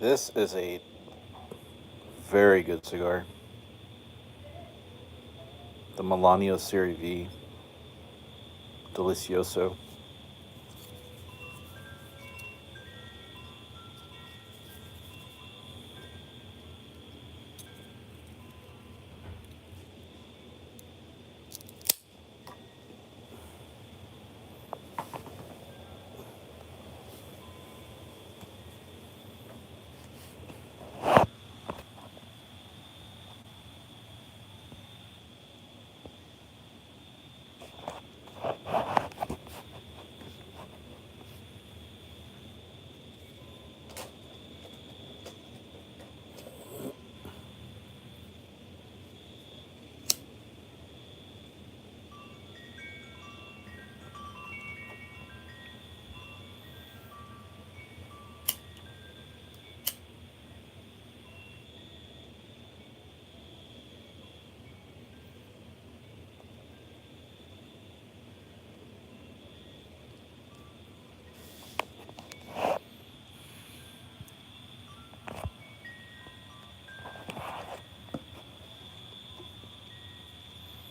This is a very good cigar. The Melanio Series V. Delicioso.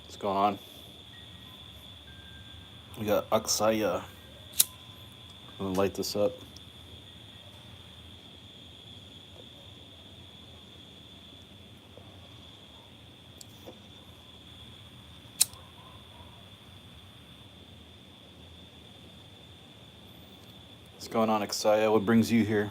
What's going on? We got Aksaya. I'm gonna light this up. What's going on, Aksaya? What brings you here?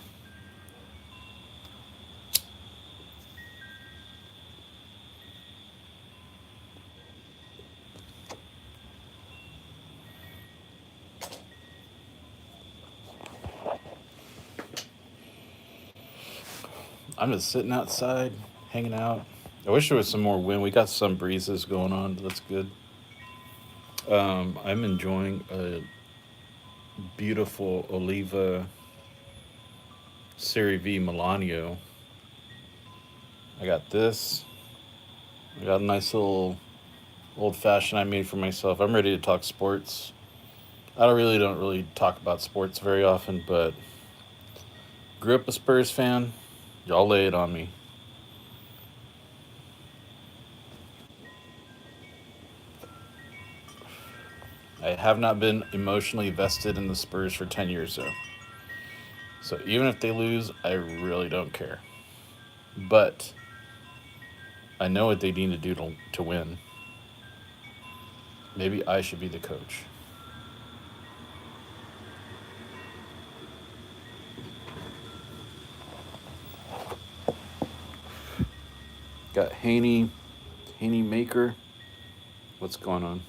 I'm just sitting outside, hanging out. I wish there was some more wind. We got some breezes going on. That's good. I'm enjoying a beautiful Oliva Series V Melanio. I got this. I got a nice little old fashioned I made for myself. I'm ready to talk sports. I don't really talk about sports very often, but grew up a Spurs fan. Y'all lay it on me. I have not been emotionally vested in the Spurs for 10 years though. So even if they lose, I really don't care. But I know what they need to do to win. Maybe I should be the coach. Got Haney Maker. What's going on?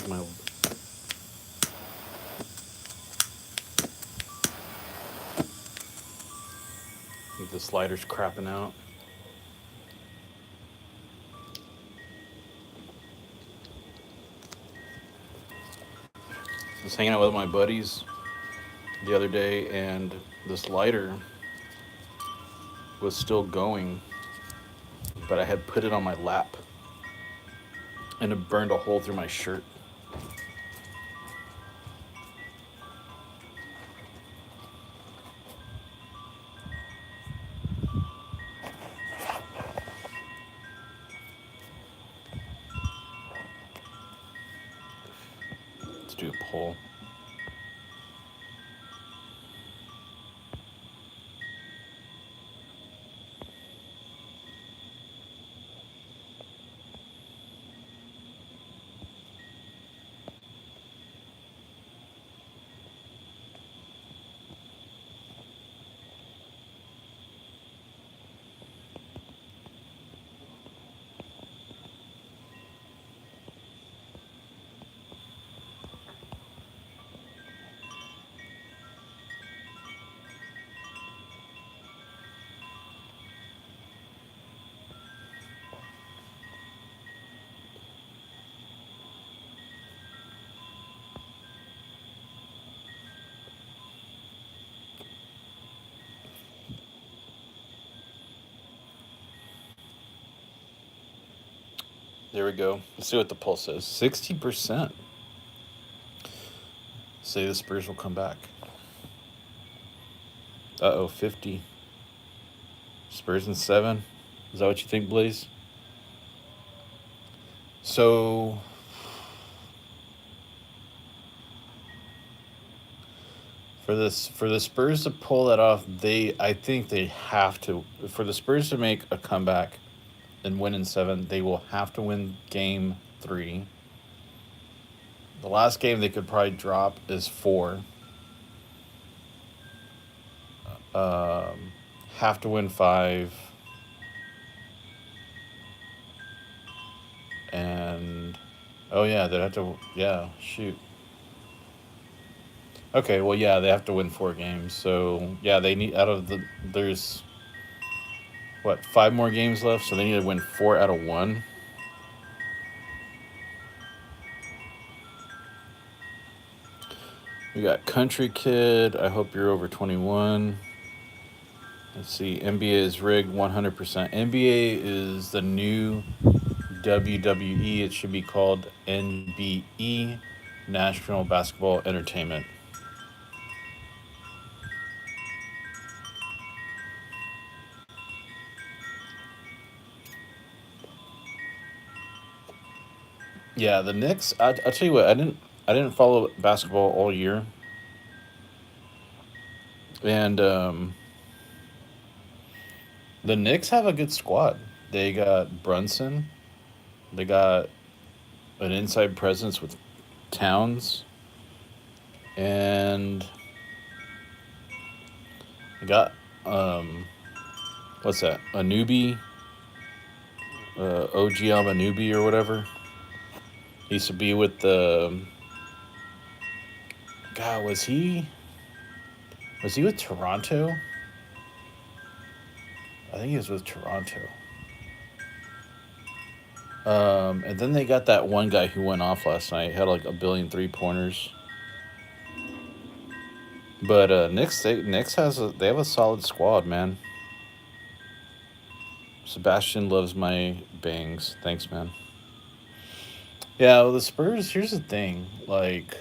My I think the slider's crapping out. I was hanging out with my buddies the other day, and this lighter was still going, but I had put it on my lap, and it burned a hole through my shirt. Let's do a poll. There we go. Let's see what the poll says. 60% say the Spurs will come back. 50. Spurs in 7. Is that what you think, Blaze? So for the Spurs to pull that off, I think they have to. For the Spurs to make a comeback and win in 7, they will have to win game 3. The last game they could probably drop is 4. Um, have to win 5. And oh yeah, they'd have to. Yeah, shoot. Okay, well yeah, they have to win 4 games. So yeah, they need out of the there's what 5 more games left, so they need to win 4 out of 1. We got Country Kid. I hope you're over 21. Let's see. NBA is rigged 100%. NBA is the new WWE. It should be called NBE, National Basketball Entertainment. Yeah, the Knicks. I'll tell you what. I didn't follow basketball all year, and the Knicks have a good squad. They got Brunson. They got an inside presence with Towns, and they got what's that? Anubi, OG Anubi or whatever. He used to be with the. God, was he? Was he with Toronto? I think he was with Toronto. And then they got that one guy who went off last night. Had like a billion 3-pointers. But Knicks they have a solid squad, man. Sebastian loves my bangs. Thanks, man. Yeah, well, the Spurs. Here's the thing, like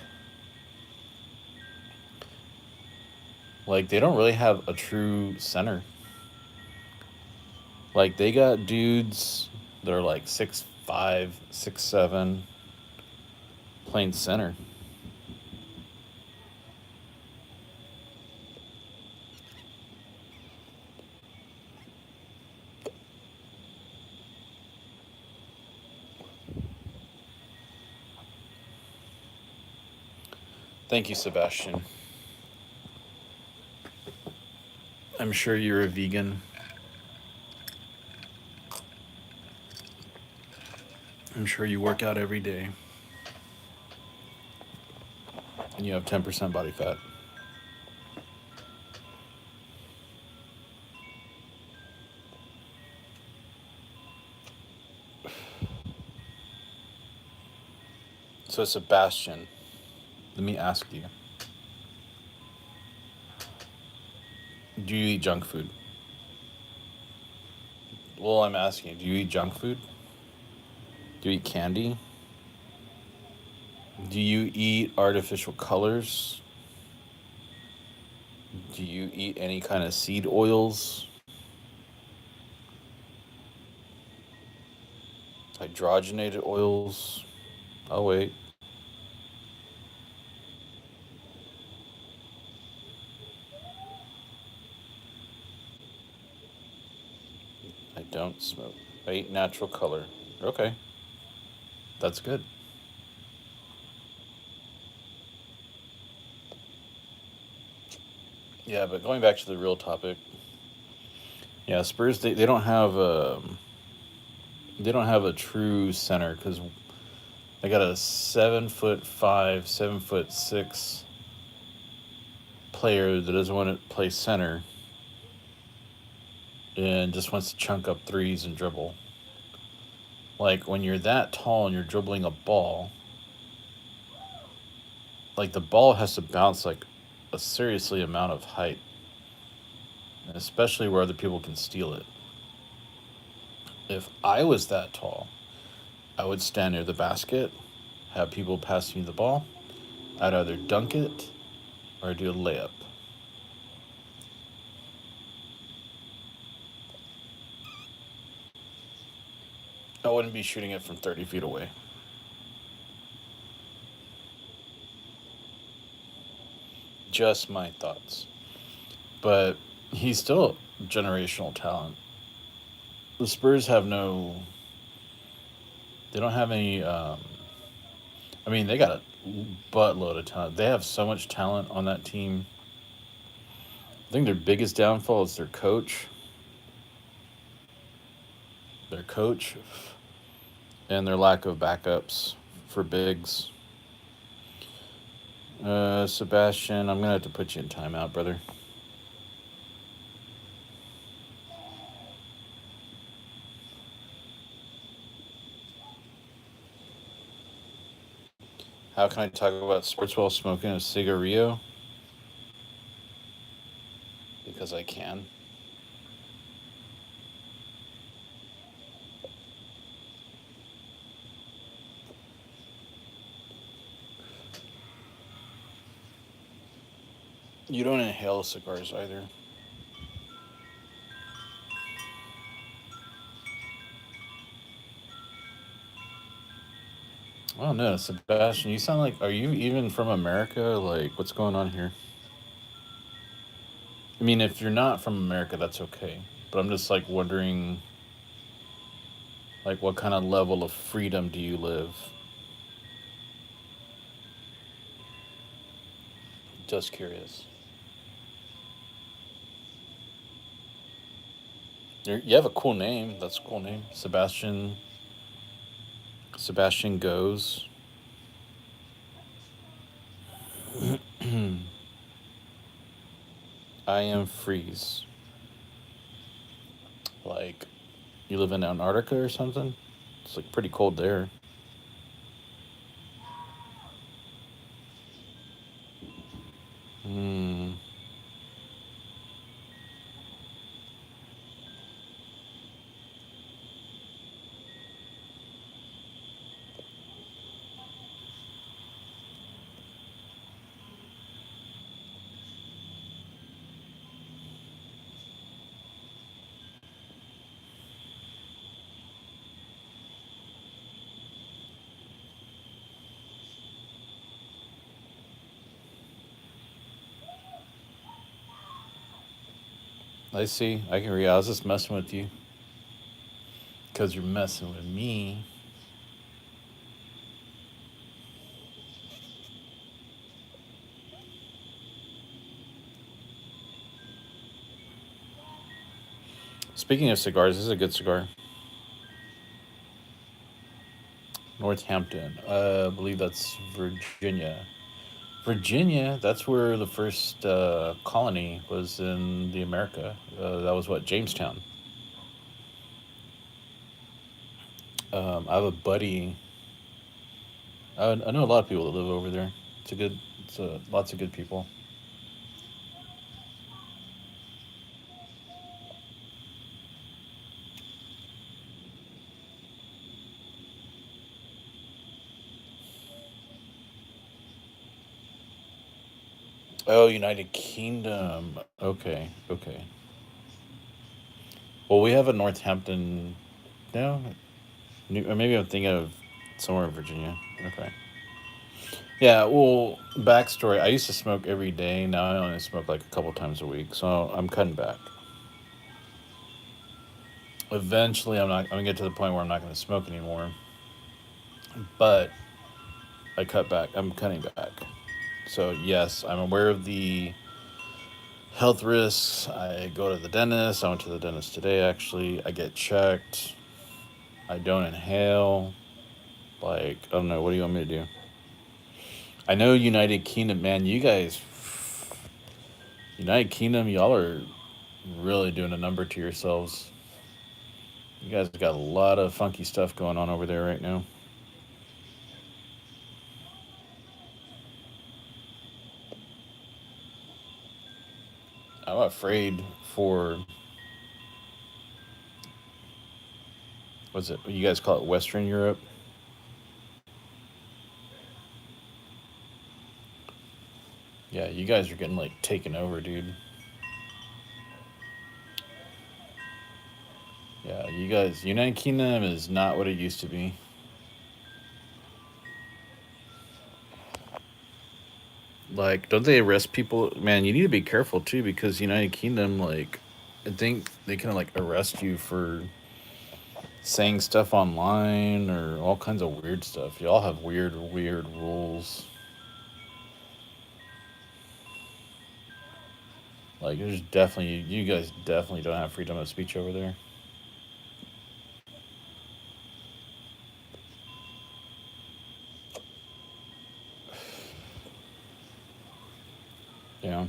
they don't really have a true center. Like they got dudes that are like 6'5", 6'7", playing center. Thank you, Sebastian. I'm sure you're a vegan. I'm sure you work out every day. And you have 10% body fat. So, Sebastian, let me ask you. Do you eat junk food? Well, I'm asking you, do you eat junk food? Do you eat candy? Do you eat artificial colors? Do you eat any kind of seed oils? Hydrogenated oils? Oh, wait. I don't smoke. I eat natural color. Okay. That's good. Yeah, but going back to the real topic, yeah, Spurs they don't have a true center because they got a 7'5", 7'6" player that doesn't want to play center and just wants to chunk up threes and dribble. Like when you're that tall and you're dribbling a ball, like the ball has to bounce like a seriously amount of height, especially where other people can steal it. If I was that tall, I would stand near the basket, have people pass me the ball. I'd either dunk it or do a layup. I wouldn't be shooting it from 30 feet away. Just my thoughts. But he's still generational talent. The Spurs have no. They don't have any. I mean, they got a buttload of talent. They have so much talent on that team. I think their biggest downfall is their coach. Their coach and their lack of backups for bigs. Sebastian, I'm gonna have to put you in timeout, brother. How can I talk about sports while smoking a cigarillo? Because I can. You don't inhale cigars either. Oh no, Sebastian, you sound like. Are you even from America? Like, what's going on here? I mean, if you're not from America, that's okay. But I'm just like wondering, like, what kind of level of freedom do you live? Just curious. You have a cool name. That's a cool name, Sebastian. Sebastian goes. I am freeze. Like, you live in Antarctica or something? It's like pretty cold there. Hmm. I see. I can read. I was just messing with you because you're messing with me. Speaking of cigars, this is a good cigar. Northampton. I believe that's Virginia. Virginia, that's where the first colony was in the America. That was what, Jamestown. I have a buddy. I know a lot of people that live over there. It's a good, lots of good people. Oh, United Kingdom. Okay, okay. Well, we have a Northampton. No, or maybe I'm thinking of somewhere in Virginia. Okay. Yeah. Well, backstory. I used to smoke every day. Now I only smoke like a couple times a week. So I'm cutting back. Eventually, I'm not. I'm gonna get to the point where I'm not gonna smoke anymore. But I cut back. I'm cutting back. So yes, I'm aware of the health risks. I go to the dentist. I went to the dentist today. Actually, I get checked. I don't inhale. Like, I don't know. What do you want me to do? I know United Kingdom, man. You guys, United Kingdom, y'all are really doing a number to yourselves. You guys got a lot of funky stuff going on over there right now. I'm afraid for what's it? You guys call it Western Europe? Yeah, you guys are getting like taken over, dude. Yeah, you guys, United Kingdom is not what it used to be. Like, don't they arrest people? Man, you need to be careful too because United Kingdom, like, I think they can like arrest you for saying stuff online or all kinds of weird stuff. Y'all have weird rules. Like, there's definitely, you guys definitely don't have freedom of speech over there. Yeah.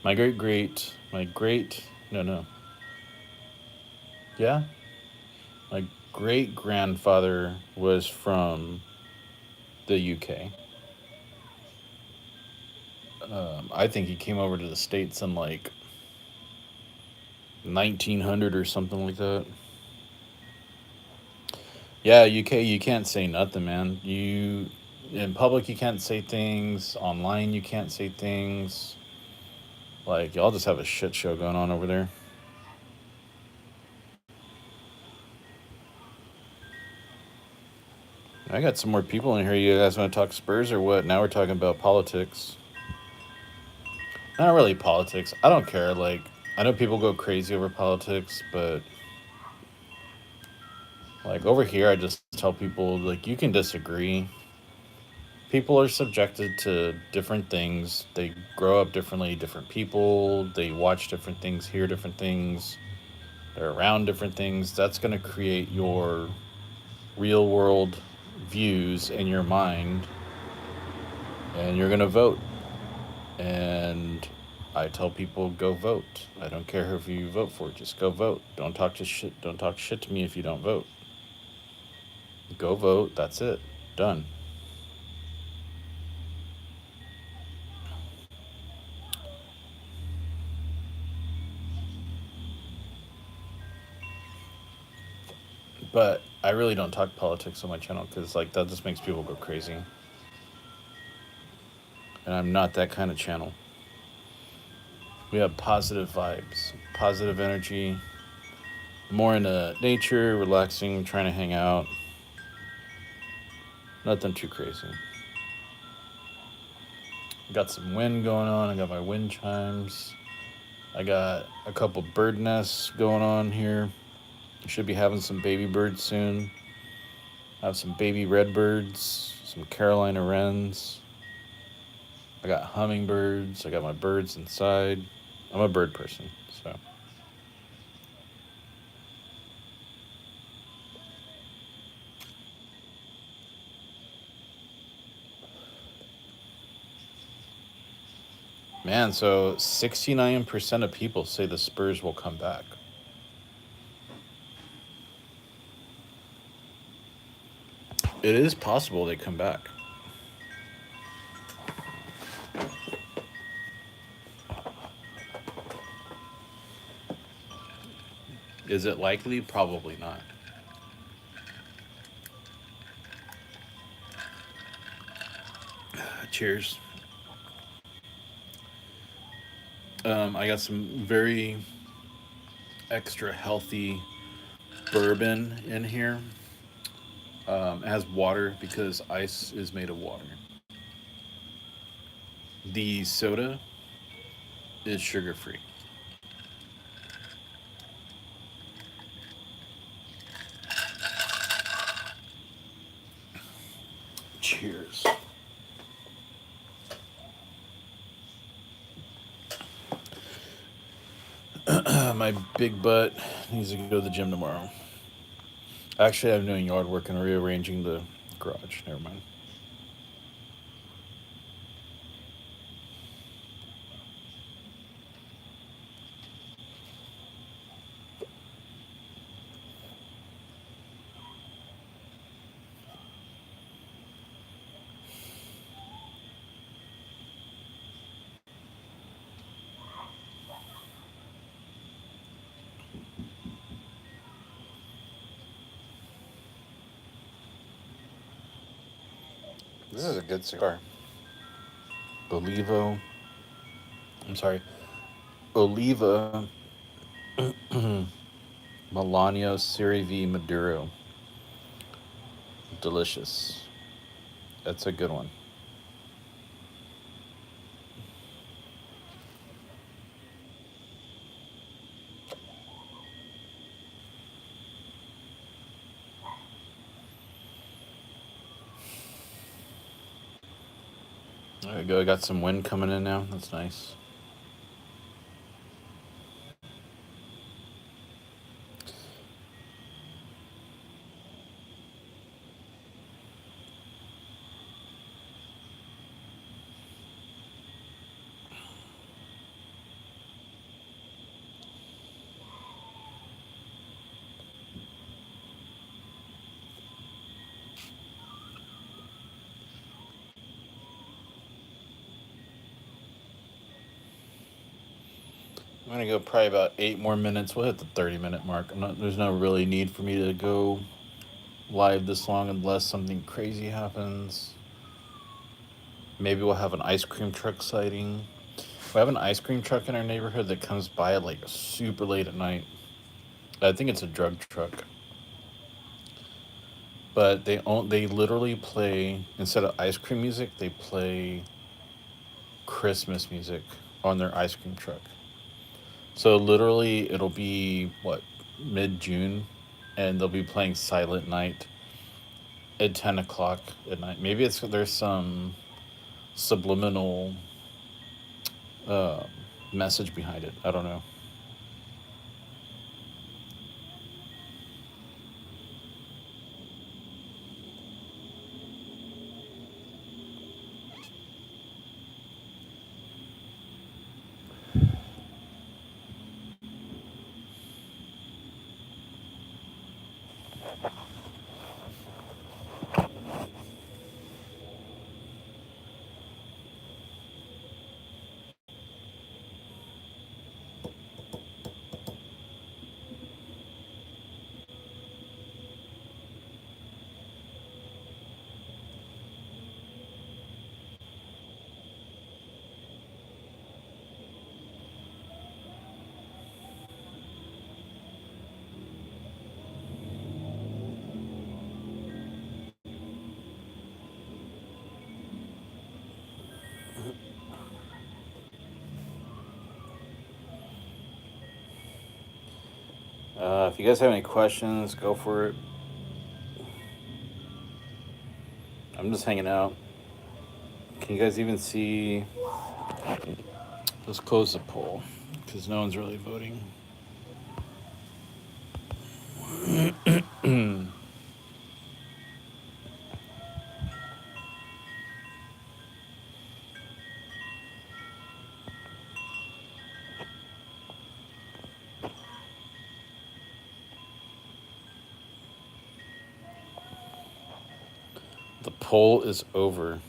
My great, no, no. Yeah? My great grandfather was from the UK. I think he came over to the States in like 1900 or something like that. Yeah, UK, you can't say nothing, man. You in public, you can't say things. Online, you can't say things. Like y'all just have a shit show going on over there. I got some more people in here. You guys want to talk Spurs or what? Now we're talking about politics. Not really politics. I don't care. Like I know people go crazy over politics, but like over here, I just tell people like you can disagree. People are subjected to different things. They grow up differently, different people. They watch different things, hear different things. They're around different things. That's going to create your real world views in your mind, and you're going to vote. And I tell people go vote. I don't care who you vote for. Just go vote. Don't talk to shit. Don't talk shit to me if you don't vote. Go vote. That's it. Done. But I really don't talk politics on my channel because like that just makes people go crazy. And I'm not that kind of channel. We have positive vibes, positive energy, more into nature, relaxing, trying to hang out. Nothing too crazy. Got some wind going on. I got my wind chimes. I got a couple bird nests going on here. Should be having some baby birds soon. I have some baby redbirds, some Carolina wrens. I got hummingbirds. I got my birds inside. I'm a bird person, so. Man, so 69% of people say the Spurs will come back. It is possible they come back. Is it likely? Probably not. Cheers. I got some very extra healthy bourbon in here. It has water because ice is made of water. The soda is sugar free. Cheers. My big butt needs to go to the gym tomorrow. Actually, I'm doing yard work and rearranging the garage. Never mind. This is a good cigar. Olivo. I'm sorry. Oliva melanio Serie V Maduro. Delicious. That's a good one. There we go. I got some wind coming in now. That's nice. I'm gonna go probably about 8 more minutes. We'll hit the 30-minute mark. There's no really need for me to go live this long unless something crazy happens. Maybe we'll have an ice cream truck sighting. We have an ice cream truck in our neighborhood that comes by at like super late at night. I think it's a drug truck, but they literally play, instead of ice cream music, they play Christmas music on their ice cream truck. So literally, it'll be what, mid June, and they'll be playing Silent Night at 10 o'clock at night. Maybe it's there's some subliminal uh, message behind it. I don't know. If you guys have any questions, go for it. I'm just hanging out. Can you guys even see? Let's close the poll because no one's really voting. The poll is over.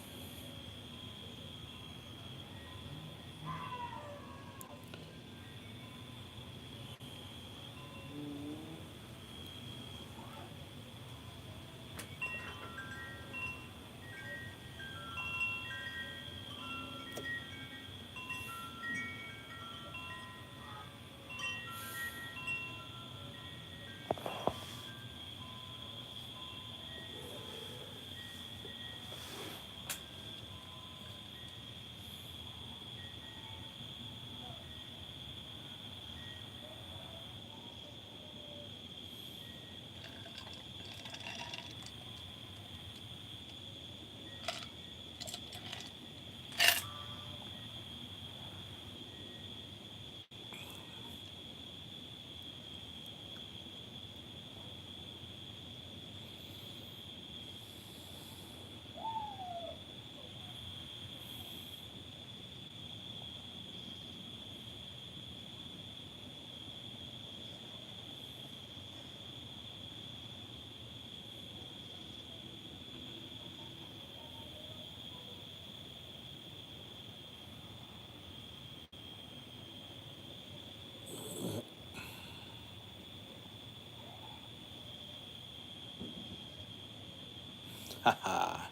Haha.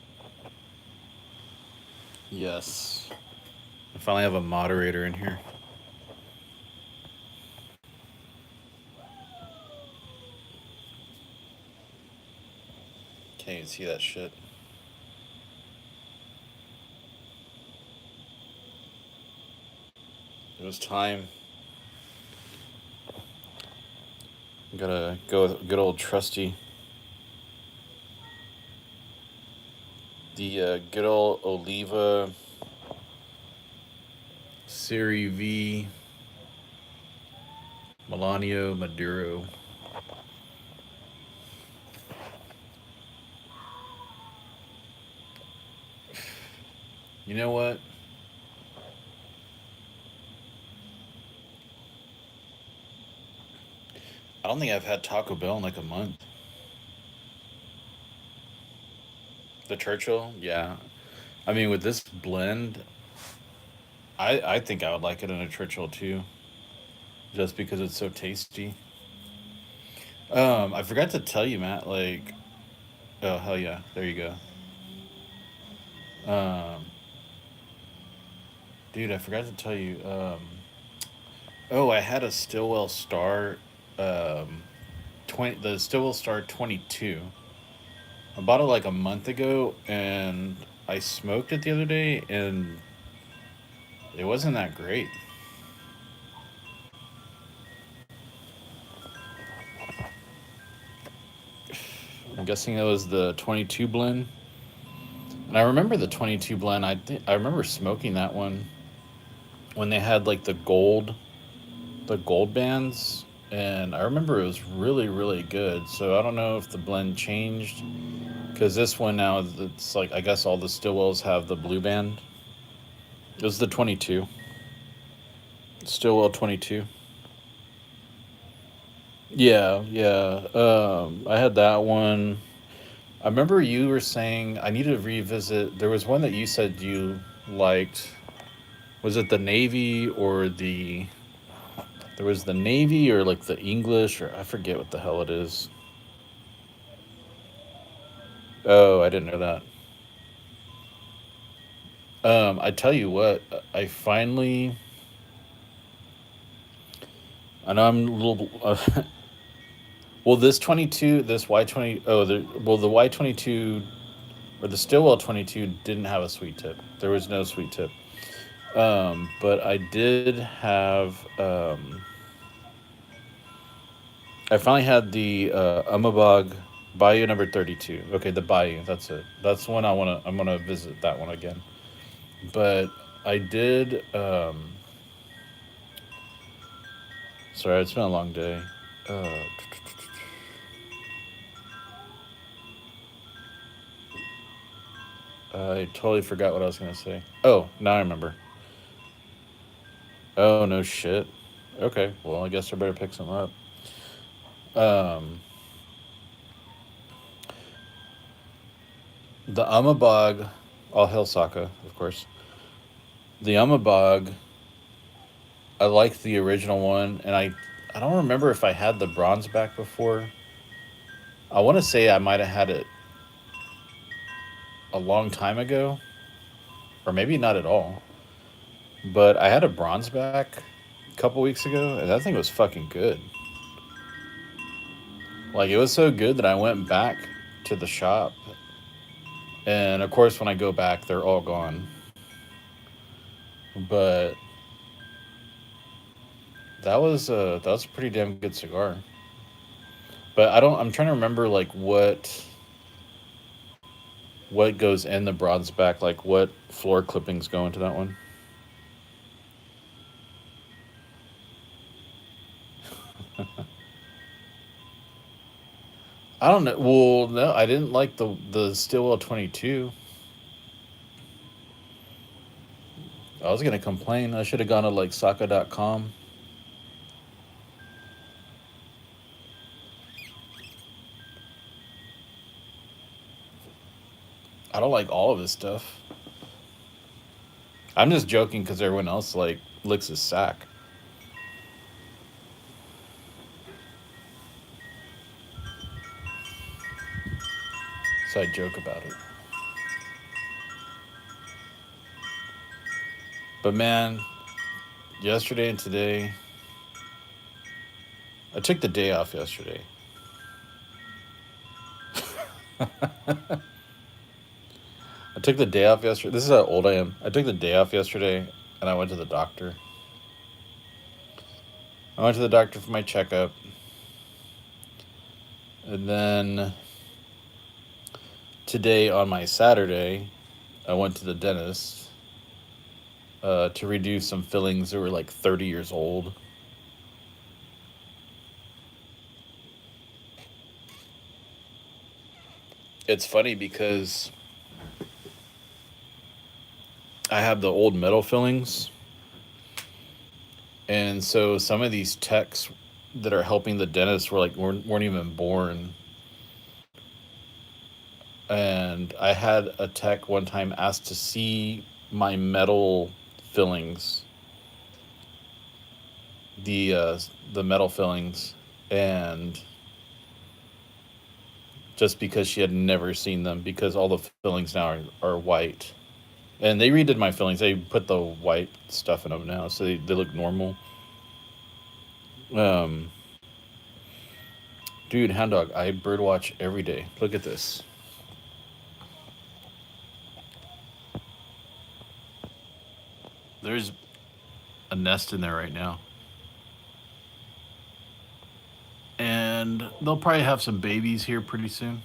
Yes. I finally have a moderator in here. Can't even see that shit. It was time. Gotta go with good old trusty. The good old Oliva Serie V Melanio Maduro. You know what? I don't think I've had Taco Bell in like a month. The Churchill, yeah. I mean, with this blend, I think I would like it in a Churchill too, just because it's so tasty. I forgot to tell you, Matt. Like, oh hell yeah, there you go. Um, dude, I forgot to tell you. Oh, I had a Stillwell Star, um, 22. I bought it like a month ago, and I smoked it the other day, and it wasn't that great. I'm guessing it was the 22 blend. And I remember the 22 blend. I remember smoking that one when they had like the gold bands, and I remember it was really really good. So I don't know if the blend changed because this one now it's like I guess all the Stillwells have the blue band. It was the 22 Stillwell 22. Yeah, yeah. I had that one. I remember you were saying I need to revisit. There was one that you said you liked. Was it the Navy or the? There was the Navy or like the English or I forget what the hell it is. Oh, I didn't know that. I tell you what, I finally. I know I'm a little. Well, this 22, this Y20. Oh, the Y22 or the Stillwell 22 didn't have a sweet tip. There was no sweet tip. But I did have. I finally had the Umabog Bayou number 32. Okay, the Bayou. That's it. That's the one I wanna. I'm gonna visit that one again. But I did. Sorry, it's been a long day. Uh, I totally forgot what I was gonna say. Oh, now I remember. Oh no shit. Okay, well I guess I better pick some up. Um, the Umabog, all hail Sokka, of course. The Umabog, I like the original one, and I don't remember if I had the bronze back before. I want to say I might have had it a long time ago, or maybe not at all. But I had a bronze back a couple weeks ago, and that thing was fucking good. Like it was so good that I went back to the shop, and of course when I go back, they're all gone. But that was a pretty damn good cigar. But I don't. I'm trying to remember like what goes in the bronze back, like what floor clippings go into that one. I don't know. Well, no, I didn't like the Stillwell 22. I was gonna complain. I should have gone to like Saka.com. I don't like all of his stuff. I'm just joking because everyone else like licks his sack, so I joke about it. But man, yesterday and today, I took the day off yesterday. I took the day off yesterday. This is how old I am. I took the day off yesterday and I went to the doctor. I went to the doctor for my checkup. And then today on my Saturday, I went to the dentist to redo some fillings that were like 30 years old. It's funny because I have the old metal fillings. And so some of these techs that are helping the dentist were like weren't even born. And I had a tech one time ask to see my metal fillings, the uh, the metal fillings, and just because she had never seen them, because all the fillings now are white, and they redid my fillings. They put the white stuff in them now, so they look normal. Um, Dude, hound dog, I birdwatch every day. Look at this. There's a nest in there right now. And they'll probably have some babies here pretty soon.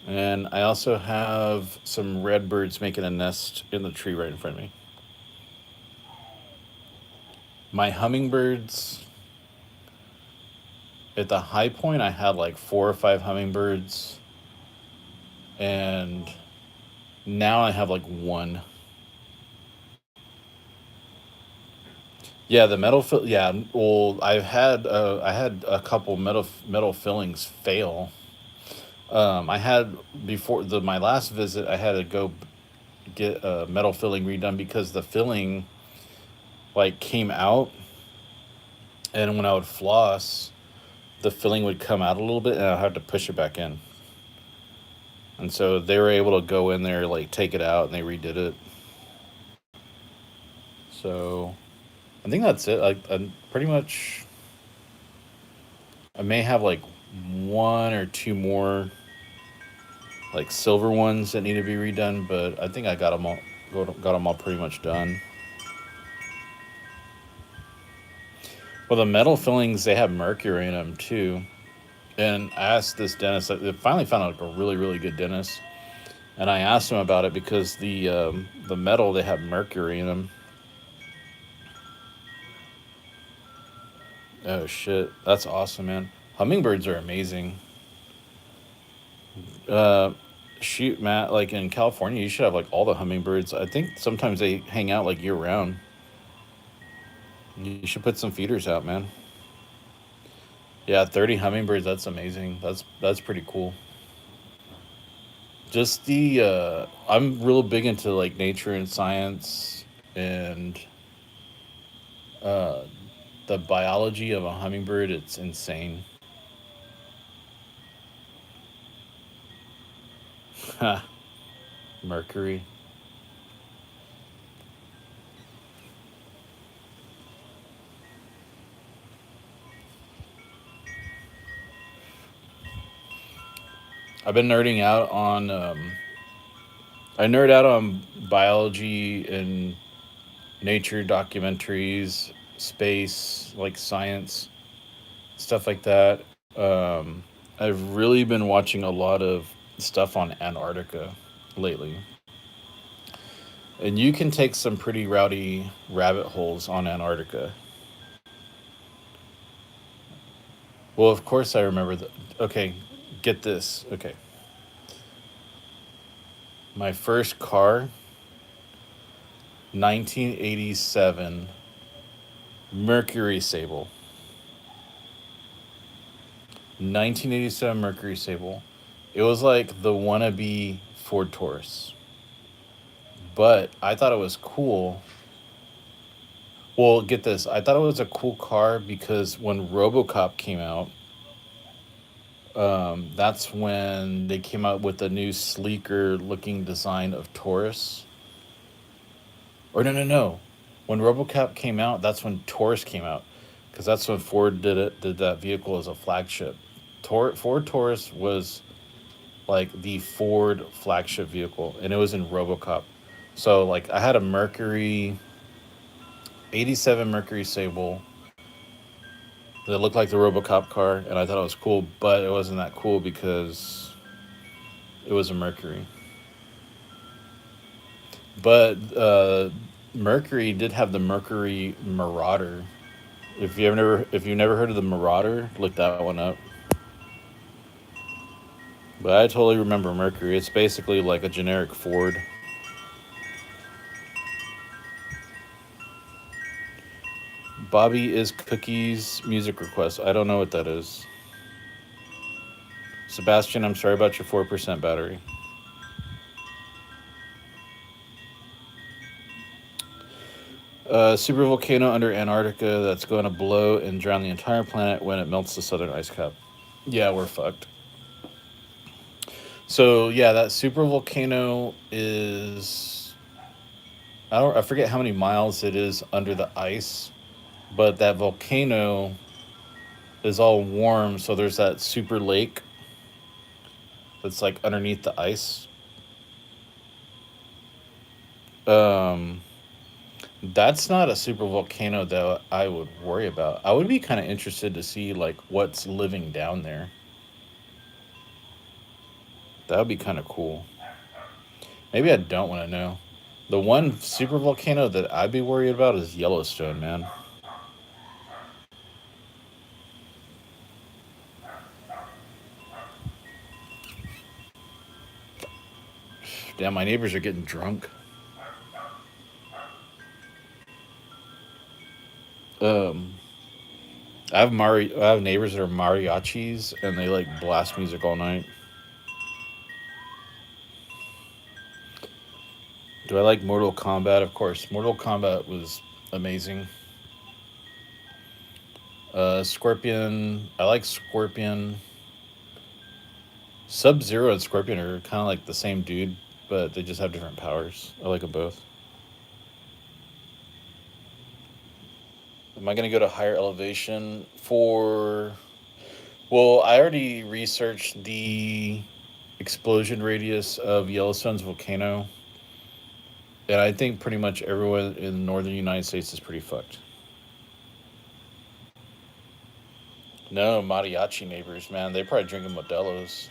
And I also have some red birds making a nest in the tree right in front of me. My hummingbirds, at the high point, I had like 4 or 5 hummingbirds. And now I have like one. Yeah, the yeah, well, I had a couple metal fillings fail. I had before the my last visit, I had to go get a metal filling redone because the filling like came out, and when I would floss, the filling would come out a little bit, and I had to push it back in. And so they were able to go in there, like take it out, and they redid it. So I think that's it. I'm pretty much. I may have like 1 or 2 more like silver ones that need to be redone, but I think I got them all pretty much done. Well, the metal fillings, they have mercury in them too. And I asked this dentist. I finally found out like a really good dentist, and I asked him about it because the metal, they have mercury in them. Oh shit, that's awesome, man. Hummingbirds are amazing. Uh, Shoot, Matt, like in California, you should have like all the hummingbirds. I think sometimes they hang out like year round. You should put some feeders out, man. Yeah, 30 hummingbirds. That's amazing. That's pretty cool. Just I'm real big into like nature and science and uh, the biology of a hummingbird. It's insane. Mercury. I've been nerding out on. I nerd out on biology and nature documentaries, space, like science stuff like that. Um, I've really been watching a lot of stuff on Antarctica lately. And you can take some pretty rowdy rabbit holes on Antarctica. Well, of course I remember that. Okay, get this. Okay. My first car, 1987 Mercury Sable. 1987 Mercury Sable. It was like the wannabe Ford Taurus. But I thought it was cool. Well, get this. I thought it was a cool car because when RoboCop came out, That's when they came out with a new sleeker looking design of Taurus. Or no, no, no. When RoboCop came out, that's when Taurus came out, because that's when Ford did that vehicle as a flagship. Ford Taurus was like the Ford flagship vehicle, and it was in RoboCop. So like I had a Mercury '87 Mercury Sable that looked like the RoboCop car, and I thought it was cool, but it wasn't that cool because it was a Mercury. But Mercury did have the Mercury Marauder. If you never heard of the Marauder, look that one up. But I totally remember Mercury. It's basically like a generic Ford. Bobby is Cookies music request. I don't know what that is. Sebastian, I'm sorry about your 4% battery. Super volcano under Antarctica that's going to blow and drown the entire planet when it melts the southern ice cap. Yeah, we're fucked. So yeah, that super volcano is I forget how many miles it is under the ice, but that volcano is all warm, so there's that super lake that's like underneath the ice. Um, that's not a super volcano that I would worry about. I would be kind of interested to see like what's living down there. That would be kind of cool. Maybe I don't want to know. The one super volcano that I'd be worried about is Yellowstone, man. Damn, my neighbors are getting drunk. Um, I have neighbors that are mariachis and they like blast music all night. Do I like Mortal Kombat? Of course, Mortal Kombat was amazing. Scorpion, I like Scorpion. Sub Zero and Scorpion are kind of like the same dude, but they just have different powers. I like them both. Am I gonna go to higher elevation for? Well, I already researched the explosion radius of Yellowstone's volcano, and I think pretty much everyone in the northern United States is pretty fucked. No, mariachi neighbors, man, they probably drinking Modelo's.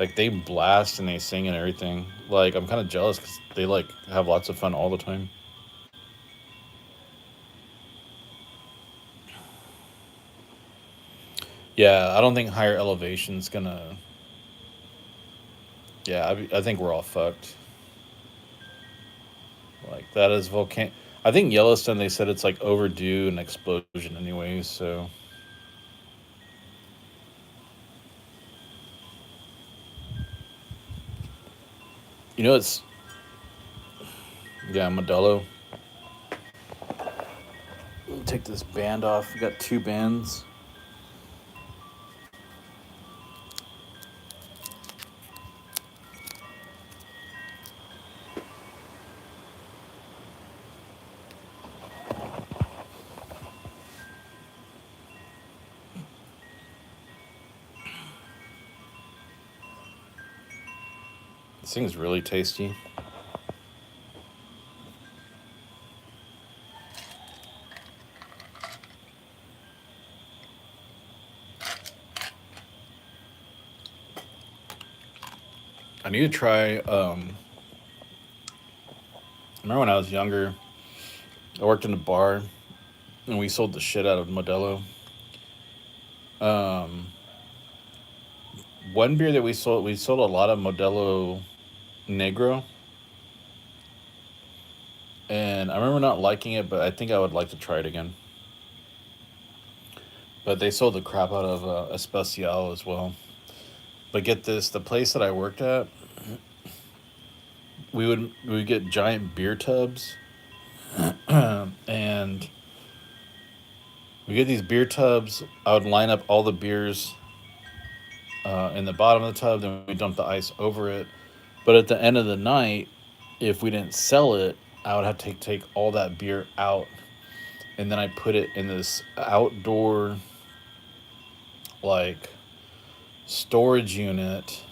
Like they blast and they sing and everything. Like I'm kind of jealous because they like have lots of fun all the time. Yeah, I don't think higher elevation's gonna. Yeah, I think we're all fucked. Like that is volcano. I think Yellowstone. They said it's like overdue an explosion, anyways. So you know it's yeah Modelo. Take this band off. We got two bands. This thing's really tasty. I need to try. I remember when I was younger, I worked in a bar and we sold the shit out of Modelo. Um, One beer that we sold a lot of Modelo Negro, and I remember not liking it, but I think I would like to try it again. But they sold the crap out of Especial as well. But get this, the place that I worked at, we would get giant beer tubs, and we get these beer tubs. I would line up all the beers in the bottom of the tub. Then we dump the ice over it. But at the end of the night, if we didn't sell it, I would have to take all that beer out, and then I put it in this outdoor like storage unit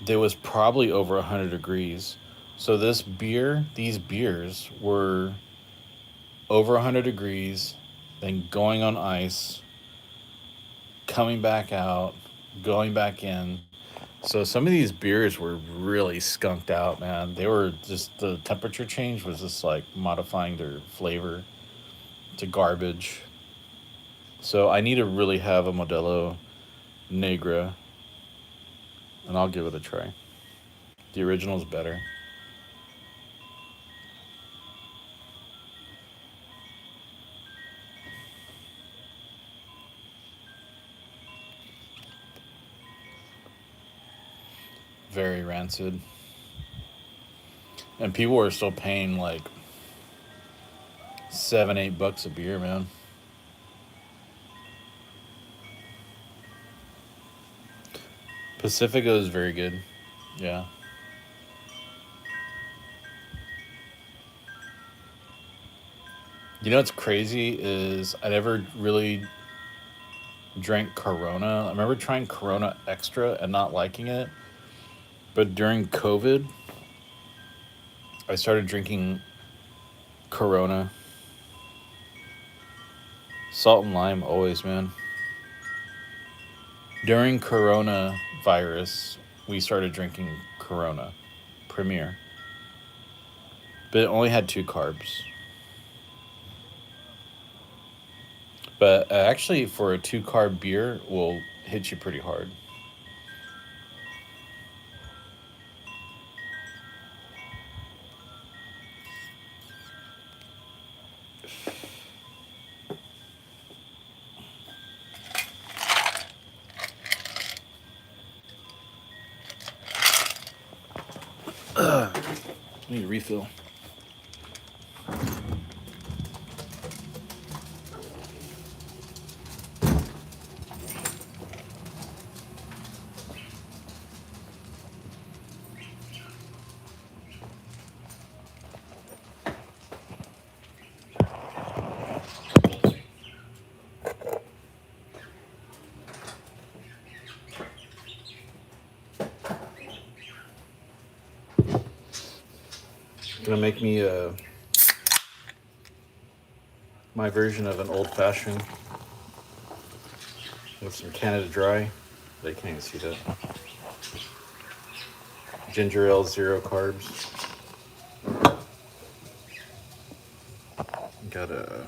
that was probably over 100 degrees. So these beers were over 100 degrees, then going on ice, coming back out, going back in. So some of these beers were really skunked out, man. They were just, the temperature change was just like modifying their flavor to garbage. So I need to really have a Modelo Negra, and I'll give it a try. The original's better. Very rancid. And people are still paying like $7, $8 a beer, man. Pacifico is very good. Yeah. You know what's crazy is I never really drank Corona. I remember trying Corona Extra and not liking it. But during COVID, I started drinking Corona. Salt and lime always, man. During Corona virus, we started drinking Corona Premier. But it only had 2 carbs. But actually, for a 2 carb beer, will hit you pretty hard. I need a refill. Gonna make me my version of an old fashioned with some Canada Dry. They can't even see that. Ginger ale, 0 carbs. Got a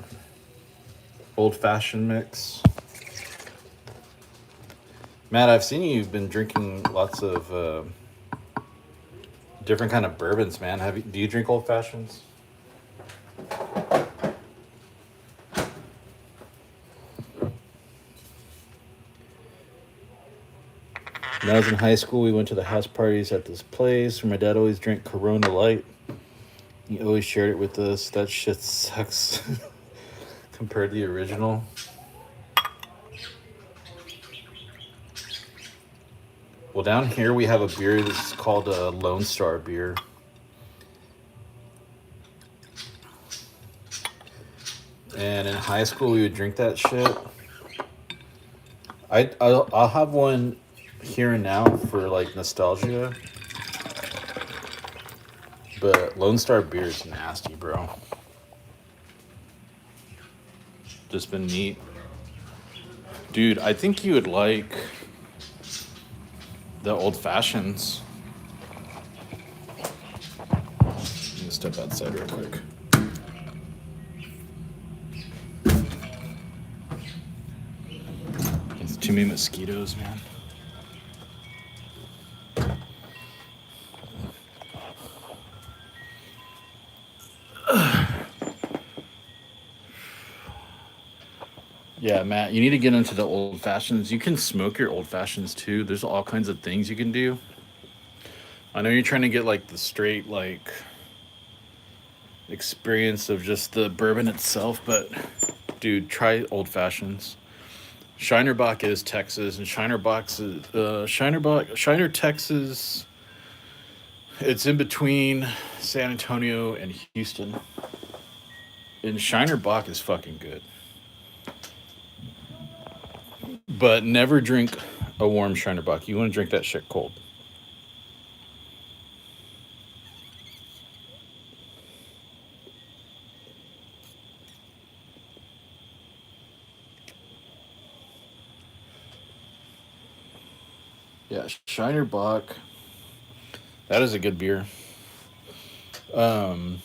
old fashioned mix. Matt, I've seen you've been drinking lots of different kind of bourbons, man. Do you drink old fashions? When I was in high school, we went to the house parties at this place where my dad always drank Corona Light. He always shared it with us. That shit sucks compared to the original. Well, down here we have a beer that's called a Lone Star beer. And in high school, we would drink that shit. I'll have one here and now for like nostalgia. But Lone Star beer is nasty, bro. Just been neat. Dude, I think you would like the old fashions. Let me step outside real quick. It's too many mosquitoes, man. Yeah, Matt, you need to get into the old fashions. You can smoke your old fashions too. There's all kinds of things you can do. I know you're trying to get like the straight like experience of just the bourbon itself, but dude, try old fashions. Shinerbach is Texas, and Shiner, Texas. It's in between San Antonio and Houston. And Shinerbach is fucking good. But never drink a warm Shinerbach. You want to drink that shit cold. Yeah, Shinerbach. That is a good beer. Um,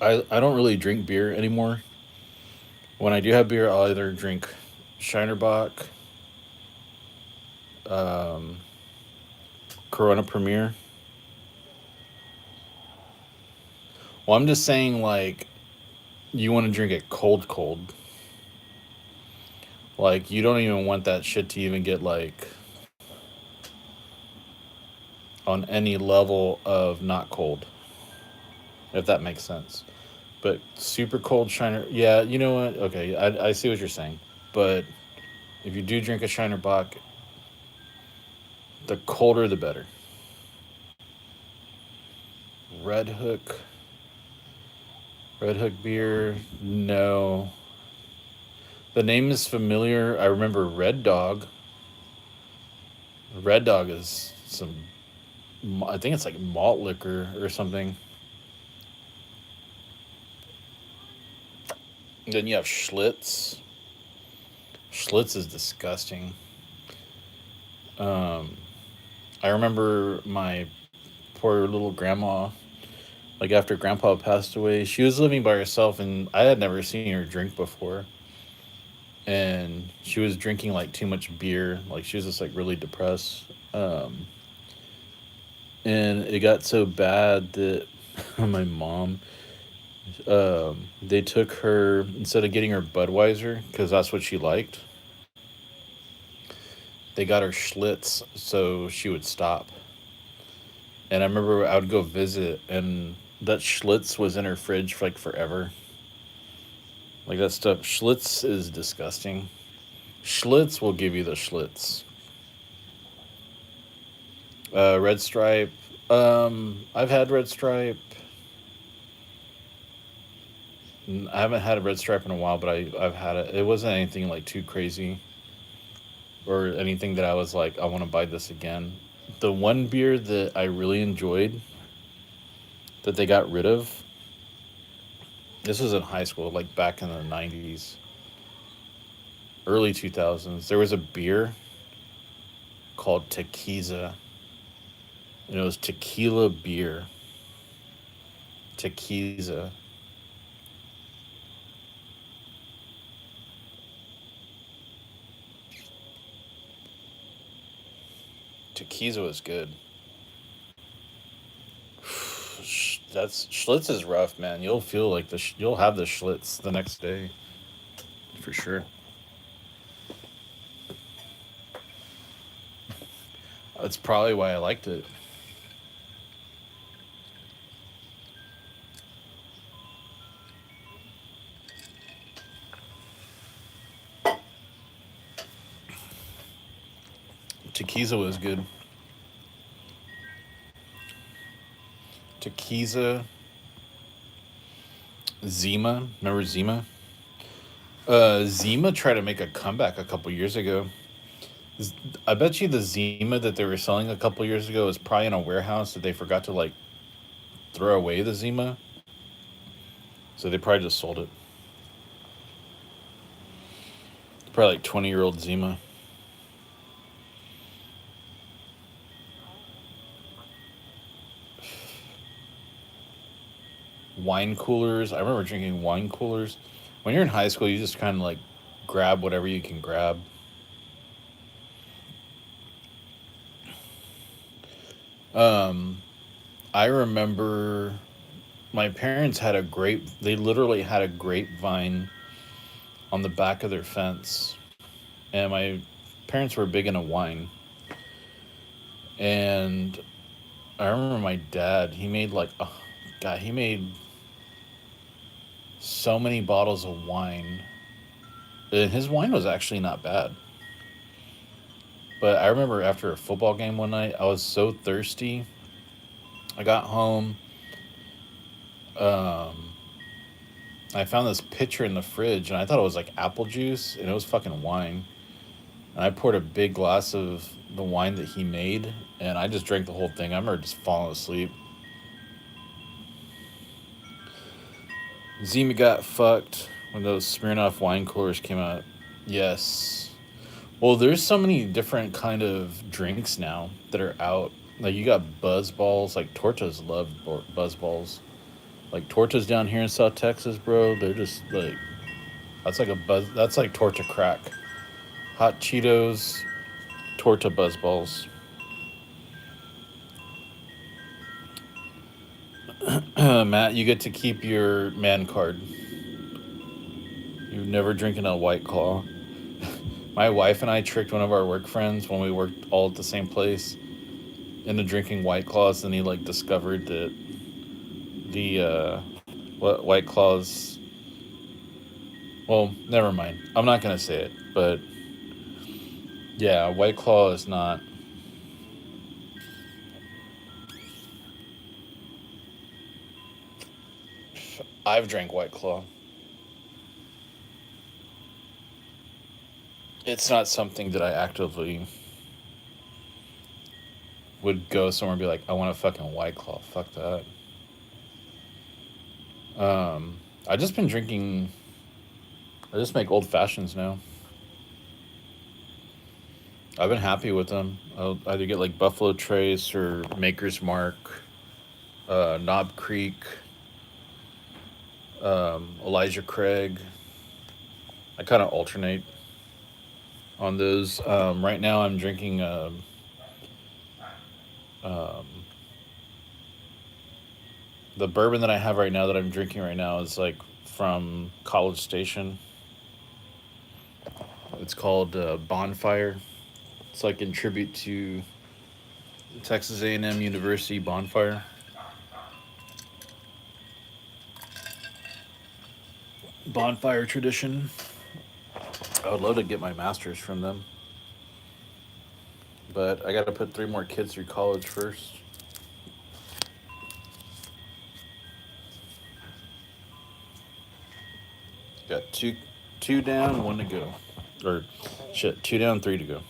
I don't really drink beer anymore. When I do have beer, I'll either drink Shinerbach, um, Corona Premier. Well, I'm just saying, like, you want to drink it cold, cold. Like, you don't even want that shit to even get, like, on any level of not cold, if that makes sense. But super cold Shiner, yeah, you know what? Okay, I see what you're saying. But if you do drink a Shiner Bock, the colder the better. Red Hook, Red Hook beer, no. The name is familiar. I remember Red Dog. Red Dog is some, I think it's like malt liquor or something. Then you have Schlitz. Schlitz is disgusting. Um, I remember my poor little grandma, like after grandpa passed away, she was living by herself and I had never seen her drink before. And she was drinking like too much beer. Like she was just like really depressed. Um, and it got so bad that my mom, they took her, instead of getting her Budweiser, because that's what she liked, they got her Schlitz so she would stop. And I remember I would go visit, and that Schlitz was in her fridge for like forever. Like that stuff. Schlitz is disgusting. Schlitz will give you the Schlitz. Red Stripe. I've had Red Stripe. I haven't had a Red Stripe in a while, but I've had it. It wasn't anything like too crazy or anything that I was like, I want to buy this again. The one beer that I really enjoyed that they got rid of, this was in high school, like back in the 90s, early 2000s. There was a beer called Tequiza, and it was tequila beer. Tequiza. Tequiza was good. That's Schlitz is rough, man. You'll feel like you'll have the Schlitz the next day for sure. That's probably why I liked it. Tequiza was good. Tequiza, Zima. Remember Zima? Zima tried to make a comeback a couple years ago. I bet you the Zima that they were selling a couple years ago is probably in a warehouse that they forgot to like throw away the Zima. So they probably just sold it. Probably like 20-year-old Zima. Wine coolers. I remember drinking wine coolers. When you're in high school, you just kind of like grab whatever you can grab. Um, I remember my parents had a grape. They literally had a grapevine on the back of their fence, and my parents were big into wine. And I remember my dad. He made like, oh, God, he made so many bottles of wine. And his wine was actually not bad. But I remember after a football game one night, I was so thirsty. I got home. Um, I found this pitcher in the fridge, and I thought it was like apple juice, and it was fucking wine. And I poured a big glass of the wine that he made, and I just drank the whole thing. I remember just falling asleep. Zima got fucked when those Smirnoff wine coolers came out. Yes. Well, there's so many different kind of drinks now that are out. Like you got buzz balls. Like Tortas love buzz balls. Like Tortas down here in South Texas, bro. They're just like that's like a buzz. That's like torta crack. Hot Cheetos, torta buzz balls. Matt, you get to keep your man card. You've never drinking a White Claw. My wife and I tricked one of our work friends when we worked all at the same place into drinking White Claws, and he like discovered that the what White Claws. Well, never mind. I'm not gonna say it, but yeah, White Claw is not. I've drank White Claw. It's not something that I actively would go somewhere and be like, I want a fucking White Claw. Fuck that. I just been drinking. I just make old fashions now. I've been happy with them. I'll either get like Buffalo Trace or Maker's Mark, Knob Creek, Elijah Craig. I kind of alternate on those. Right now, I'm drinking. Um, the bourbon that I have right now that I'm drinking right now is like from College Station. It's called Bonfire. It's like in tribute to Texas A&M University Bonfire. Bonfire tradition. I would love to get my master's from them, but I got to put three more kids through college first. Got two down, one to go, or shit, two down, three to go.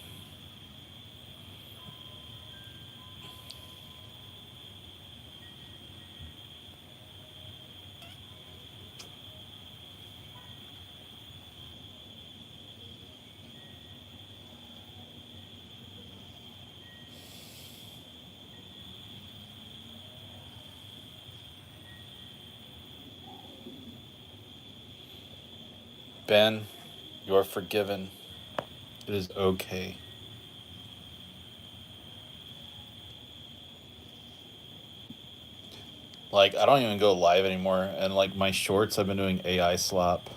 Ben, you're forgiven. It is okay. Like I don't even go live anymore, and like my shorts, I've been doing AI slop.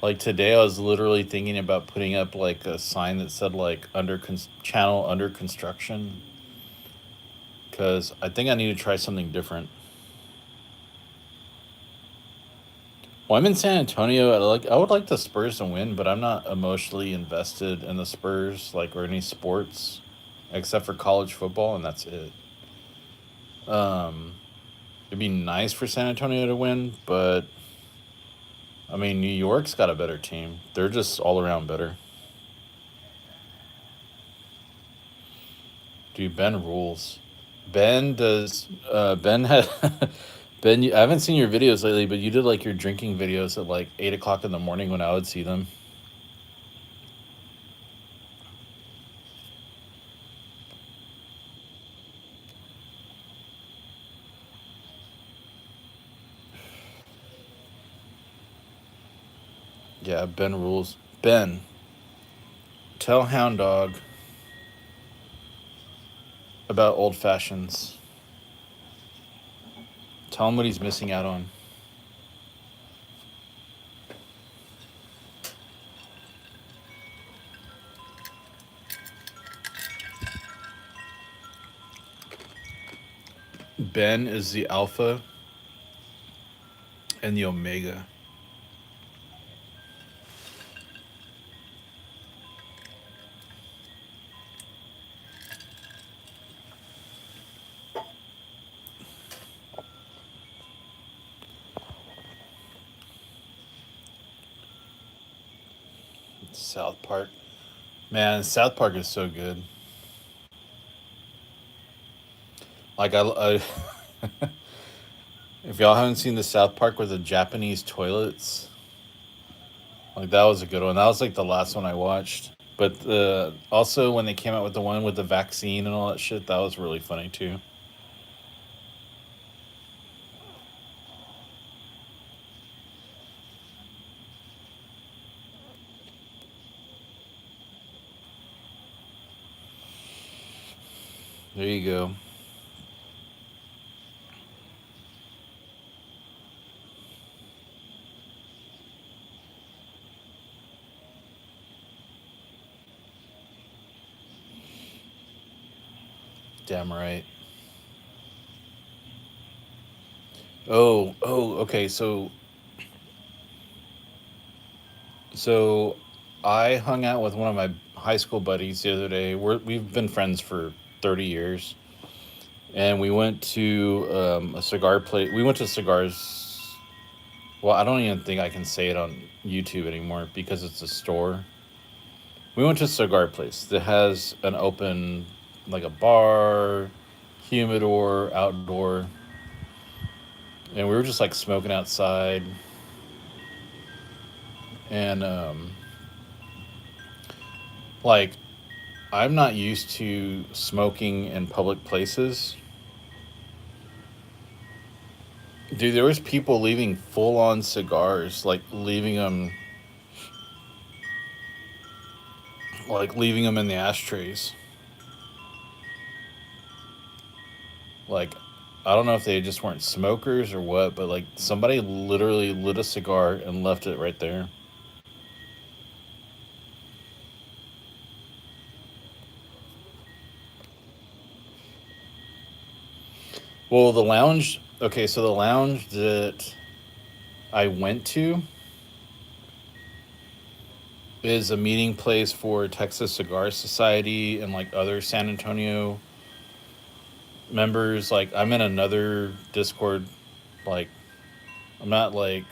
Like today, I was literally thinking about putting up like a sign that said like channel under construction, because I think I need to try something different. Well, I'm in San Antonio. I would like the Spurs to win, but I'm not emotionally invested in the Spurs like or any sports, except for college football, and that's it. Um, it'd be nice for San Antonio to win, but I mean New York's got a better team. They're just all around better. Dude, Ben rules. Ben does. Ben had. Ben, I haven't seen your videos lately, but you did like your drinking videos at like 8 o'clock in the morning when I would see them. Yeah, Ben rules. Ben, tell Hound Dog about old fashions. Tell him what he's missing out on. Ben is the alpha, and the Omega. South Park. Man, South Park is so good. Like if y'all haven't seen the South Park with the Japanese toilets, like that was a good one. That was like the last one I watched. But also when they came out with the one with the vaccine and all that shit, that was really funny too. There you go. Damn right. Okay. So I hung out with one of my high school buddies the other day. We've been friends for 30 years, and we went to a cigar place. We went to cigars. Well, I don't even think I can say it on YouTube anymore because it's a store. We went to a cigar place that has an open, like a bar, humidor, outdoor, and we were just like smoking outside. And like I'm not used to smoking in public places. Dude, there was people leaving full on cigars, like leaving them in the ashtrays. Like, I don't know if they just weren't smokers or what, but like somebody literally lit a cigar and left it right there. Well, the lounge. Okay, so the lounge that I went to is a meeting place for Texas Cigar Society and like other San Antonio members. Like, I'm in another Discord. Like, I'm not like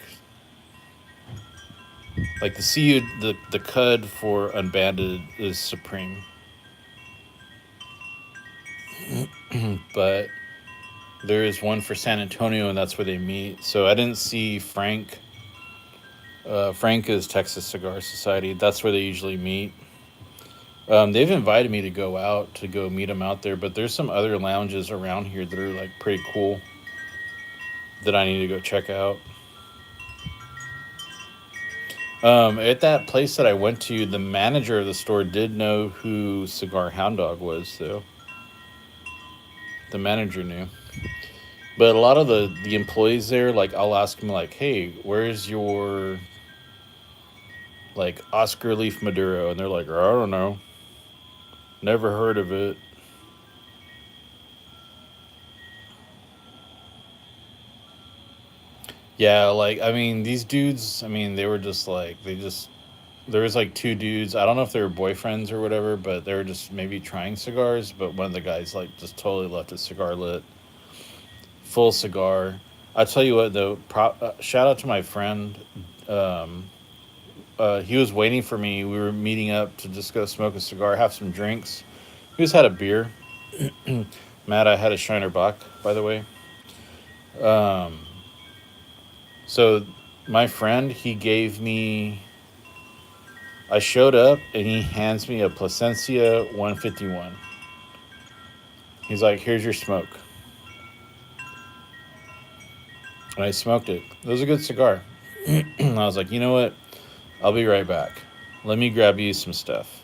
the CU the CUD for Unbanded is supreme, but there is one for San Antonio, and that's where they meet. So I didn't see Frank. Frank is Texas Cigar Society. That's where they usually meet. They've invited me to go out to go meet them out there, but there's some other lounges around here that are like pretty cool that I need to go check out. At that place that I went to, the manager of the store did know who Cigar Hound Dog was, though. The manager knew. But a lot of the employees there, like I'll ask them like, "Hey, where's your like Oscar Leaf Maduro?" And they're like, "I don't know, never heard of it." Yeah, like I mean, these dudes. I mean, they were just like they just there was like two dudes. I don't know if they were boyfriends or whatever, but they were just maybe trying cigars. But one of the guys like just totally left his cigar lit, full cigar. I tell you what though, shout out to my friend. Um, he was waiting for me. We were meeting up to just go smoke a cigar, have some drinks. We just had a beer. Matt, I had a Shiner Bock, by the way. Um, so my friend, he gave me. I showed up and he hands me a Placencia 151. He's like, "Here's your smoke," and I smoked it. It was a good cigar. I was like, "You know what? I'll be right back. Let me grab you some stuff."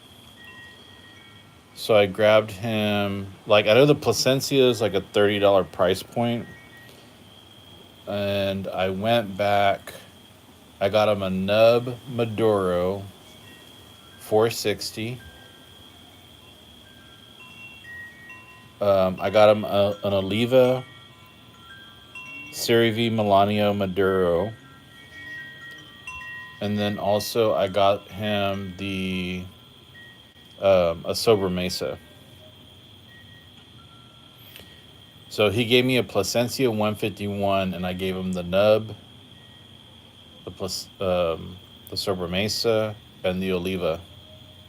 So I grabbed him. Like I know the Placencia is like a $30 price point, and I went back. I got him a Nub Maduro 460. I got him an Oliva CeraVe Melanio Maduro, and then also I got him the a sober mesa. So he gave me a Placencia 151, and I gave him the nub, the plus the sober mesa, and the oliva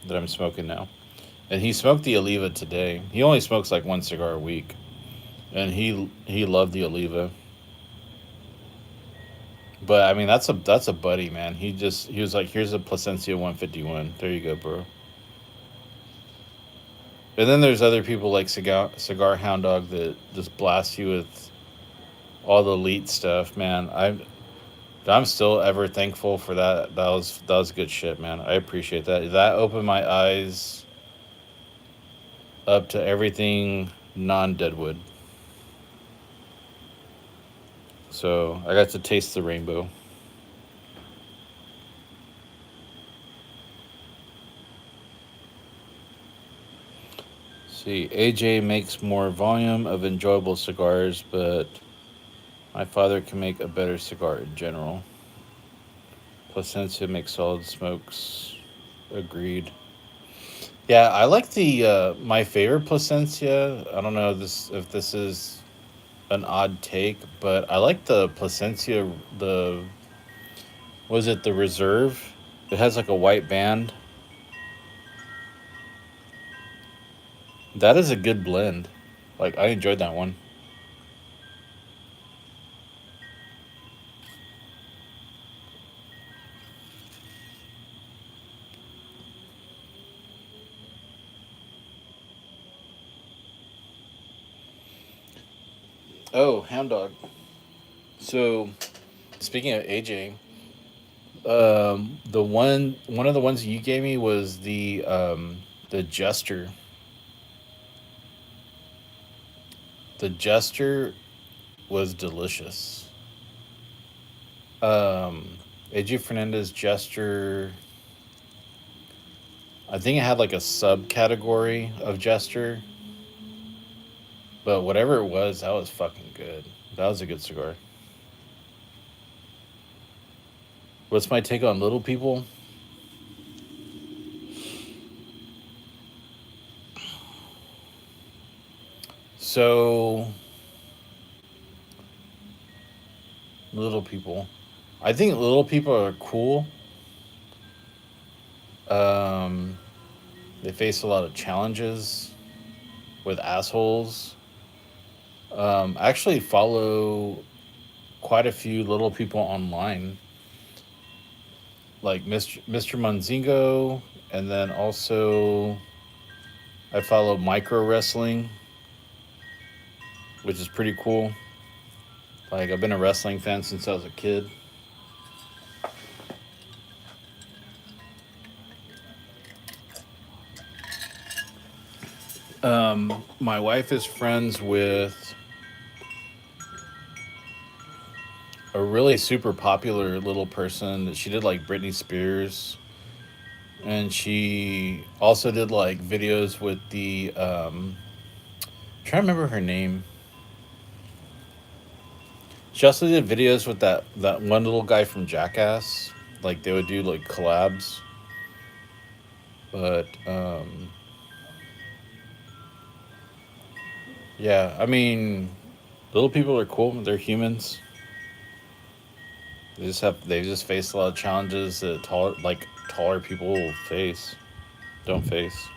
that I'm smoking now. And he smoked the oliva today. He only smokes like one cigar a week, and he loved the oliva. But I mean, that's a buddy, man. He was like, "Here's a Placencia 151. There you go, bro." And then there's other people like Cigar Hound Dog that just blast you with all the elite stuff, man. I'm still ever thankful for that. That was good shit, man. I appreciate that. That opened my eyes up to everything non-deadwood. So I got to taste the rainbow. See, AJ makes more volume of enjoyable cigars, but my father can make a better cigar in general. Placencia makes solid smokes. Agreed. Yeah, I like the my favorite Placencia. I don't know if this is an odd take, but I like the Placencia. The was it the Reserve? It has like a white band. That is a good blend. Like I enjoyed that one. Oh, Hound Dog. So speaking of AJ, the one of the ones you gave me was the Jester. The Jester was delicious. AJ Fernandez Jester. I think it had like a subcategory of Jester, but whatever it was, that was fucking good. That was a good cigar. What's my take on little people? So, little people. I think little people are cool. Um, they face a lot of challenges with assholes. I actually follow quite a few little people online, like Mr. Munzingo, and then also I follow Micro Wrestling, which is pretty cool. Like I've been a wrestling fan since I was a kid. My wife is friends with a really super popular little person that she did like Britney Spears, and she also did like videos with the I'm trying to remember her name. She also did videos with that one little guy from Jackass. Like they would do like collabs. But yeah, I mean, little people are cool. They're humans. They just face a lot of challenges that taller people face don't face.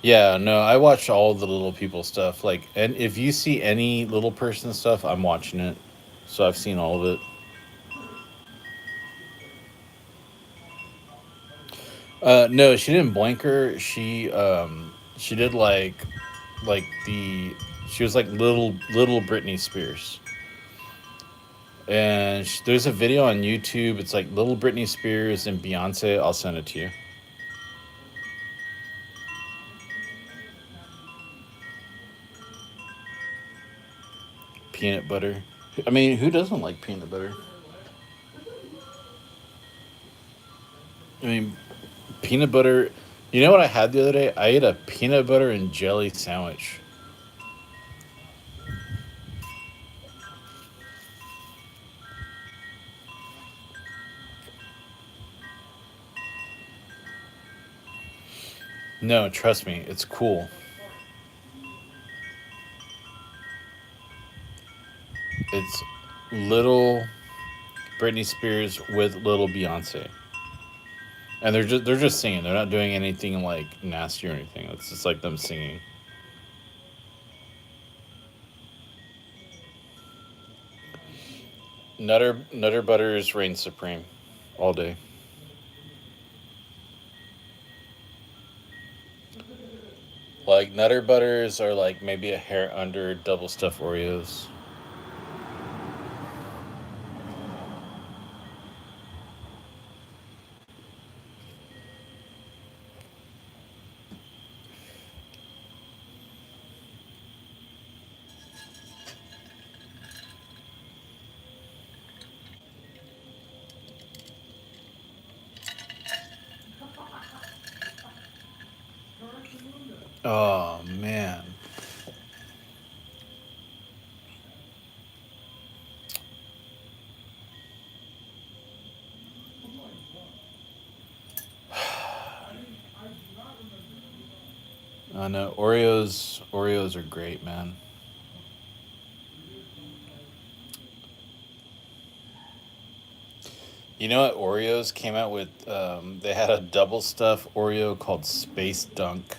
Yeah, no, I watch all the little people stuff. Like, and if you see any little person stuff, I'm watching it. So I've seen all of it. No, she didn't blanker. She did like the she was like little Britney Spears. And there's a video on YouTube. It's like little Britney Spears and Beyonce. I'll send it to you. Peanut butter. I mean, who doesn't like peanut butter? I mean, peanut butter. You know what I had the other day? I ate a peanut butter and jelly sandwich. No, trust me, it's cool. It's little Britney Spears with little Beyonce, and they're just singing. They're not doing anything like nasty or anything. It's just like them singing. Nutter Butters reigns supreme, all day. Like Nutter Butters are like maybe a hair under double stuffed Oreos. Oh man, I know Oreos. Oreos are great, man. You know what? Oreos came out with. They had a double stuff Oreo called Space Dunk,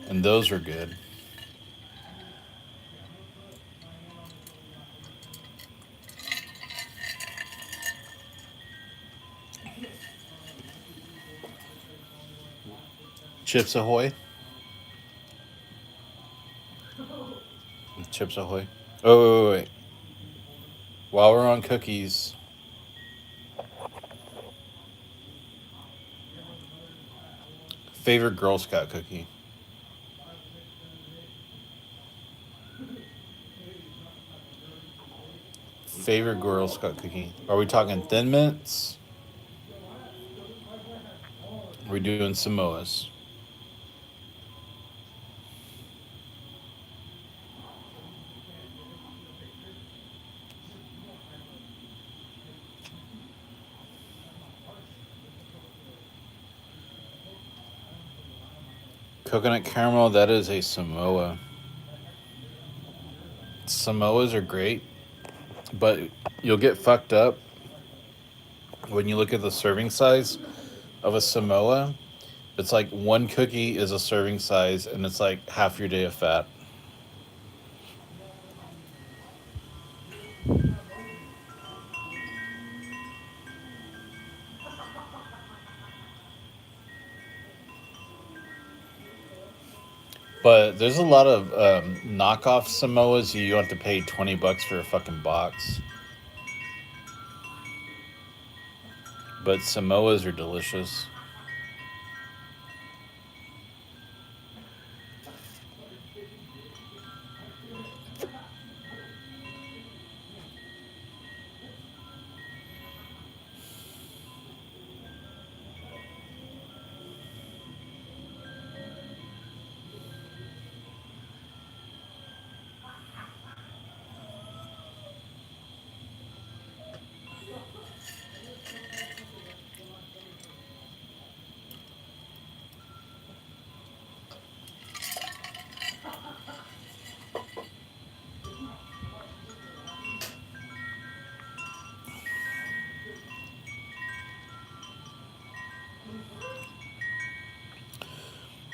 and those were good. Chips Ahoy. Chips Ahoy. Oh wait, wait, wait. While we're on cookies, favorite Girl Scout cookie. Favorite Girl Scout cookie. Are we talking Thin Mints? Are we doing Samoas? Coconut caramel. That is a Samoa. Samoas are great, but you'll get fucked up when you look at the serving size of a Samoa. It's like one cookie is a serving size, and it's like half your day of fat. But there's a lot of knockoff Samoas. You have to pay $20 for a fucking box. But Samoas are delicious.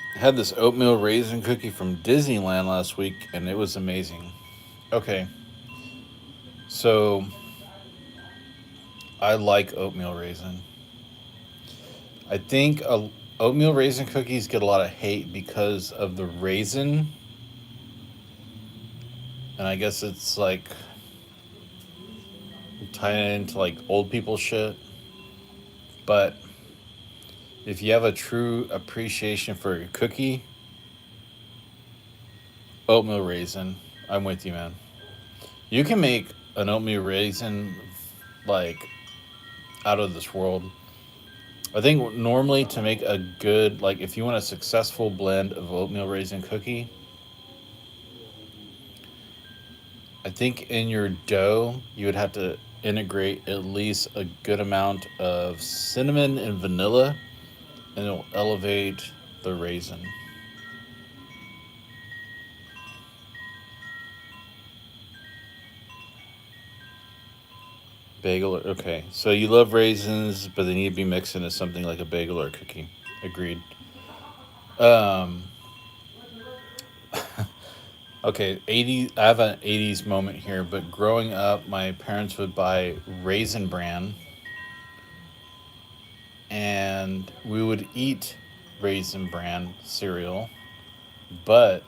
I had this oatmeal raisin cookie from Disneyland last week, and it was amazing. Okay, so I like oatmeal raisin. I think oatmeal raisin cookies get a lot of hate because of the raisin, and I guess it's like tying it into like old people shit. But if you have a true appreciation for a cookie, oatmeal raisin, I'm with you, man. You can make an oatmeal raisin like out of this world. I think normally to make a good, like, if you want a successful blend of oatmeal raisin cookie, I think in your dough, you would have to integrate at least a good amount of cinnamon and vanilla, and it'll elevate the raisin. Bagel, okay. So you love raisins, but they need to be mixed into something like a bagel or a cookie. Agreed. Um, okay, 80. I have an 80s moment here, but growing up, my parents would buy Raisin Bran, and we would eat Raisin Bran cereal, but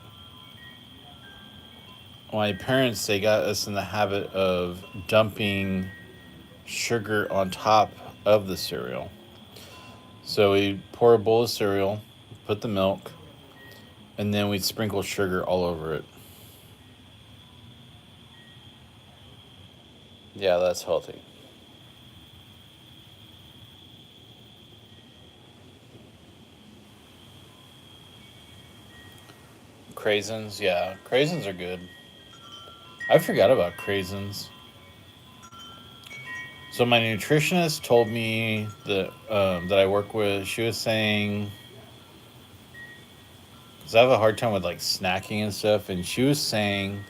my parents, they got us in the habit of dumping sugar on top of the cereal. So we pour a bowl of cereal, put the milk, and then we'd sprinkle sugar all over it. Yeah, that's healthy. Craisins, yeah, craisins are good. I forgot about craisins. So my nutritionist told me that I work with. She was saying, because I have a hard time with like snacking and stuff, and she was saying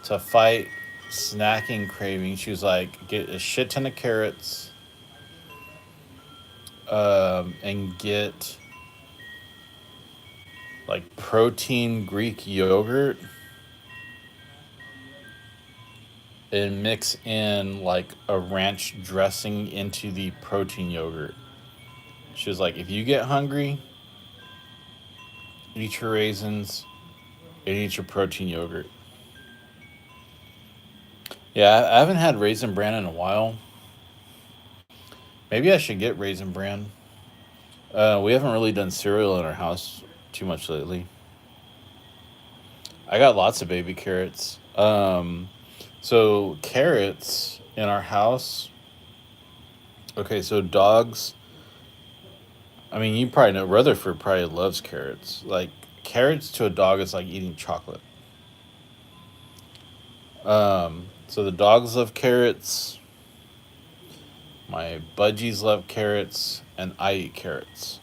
to fight snacking craving. She was like, get a shit ton of carrots, and get like protein Greek yogurt, and mix in like a ranch dressing into the protein yogurt. She was like, if you get hungry, eat your raisins and eat your protein yogurt. Yeah, I haven't had Raisin Bran in a while. Maybe I should get Raisin Bran. We haven't really done cereal in our house too much lately. I got lots of baby carrots. So carrots in our house. Okay, so dogs. I mean, you probably know Rutherford probably loves carrots. Like carrots to a dog is like eating chocolate. So the dogs love carrots. My budgies love carrots, and I eat carrots.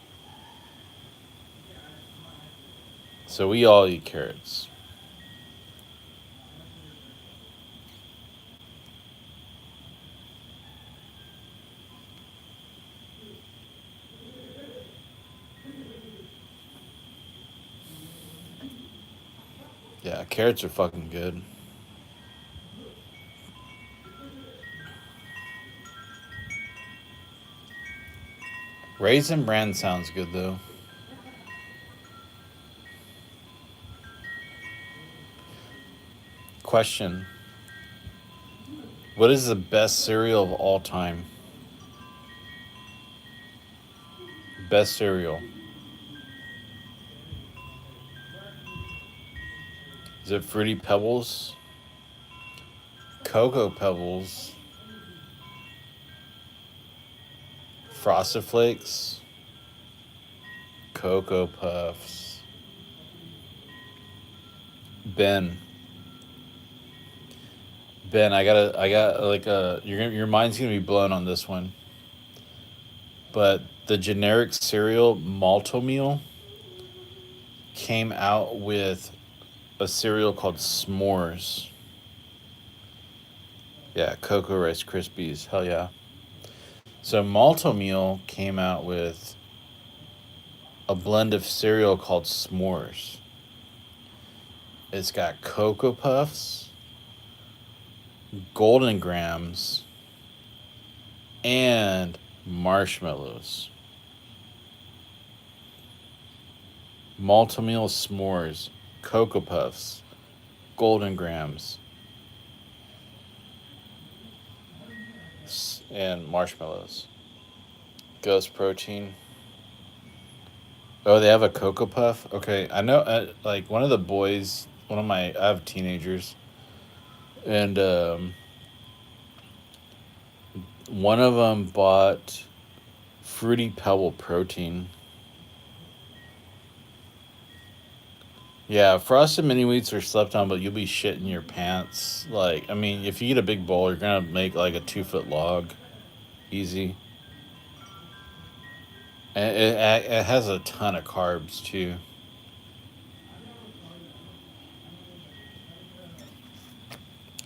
So we all eat carrots. Yeah, carrots are fucking good. Raisin Bran sounds good though. Question: what is the best cereal of all time? Best cereal. Is it Fruity Pebbles, Cocoa Pebbles, Frosted Flakes, Cocoa Puffs? Ben, Ben, I got like a your mind's gonna be blown on this one, but the generic cereal Malto Meal came out with a cereal called S'mores. Yeah, Cocoa Rice Krispies. Hell yeah. So Malto Meal came out with a blend of cereal called S'mores. It's got Cocoa Puffs, Golden Grams, and marshmallows. Malto Meal S'mores, Cocoa Puffs, Golden Grams, and marshmallows. Ghost Protein. Oh, they have a Cocoa Puff? Okay, I know, like, one of the boys, I have teenagers, and One of them bought Fruity Pebble protein. Yeah, frosted mini wheats are slept on, but you'll be shitting your pants. Like, I mean, if you eat a big bowl, you're gonna make like a 2 foot log, easy. And it has a ton of carbs too.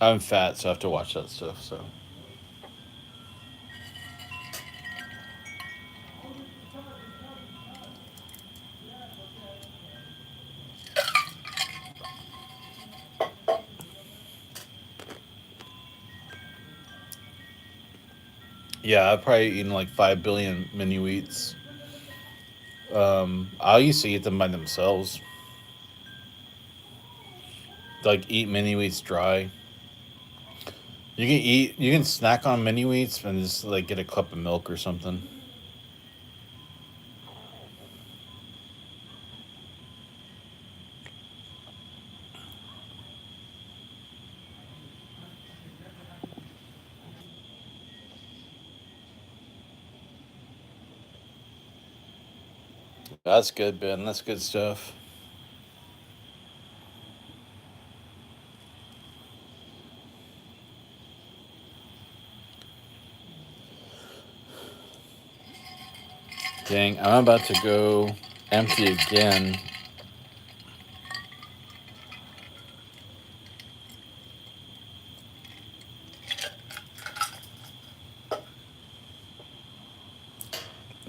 I'm fat, so I have to watch that stuff. So yeah, I've probably eaten like 5 billion mini wheats. I used to eat them by themselves. Like eat mini wheats dry. You can snack on mini wheats and just like get a cup of milk or something. That's good, Ben. That's good stuff. Dang, I'm about to go empty again.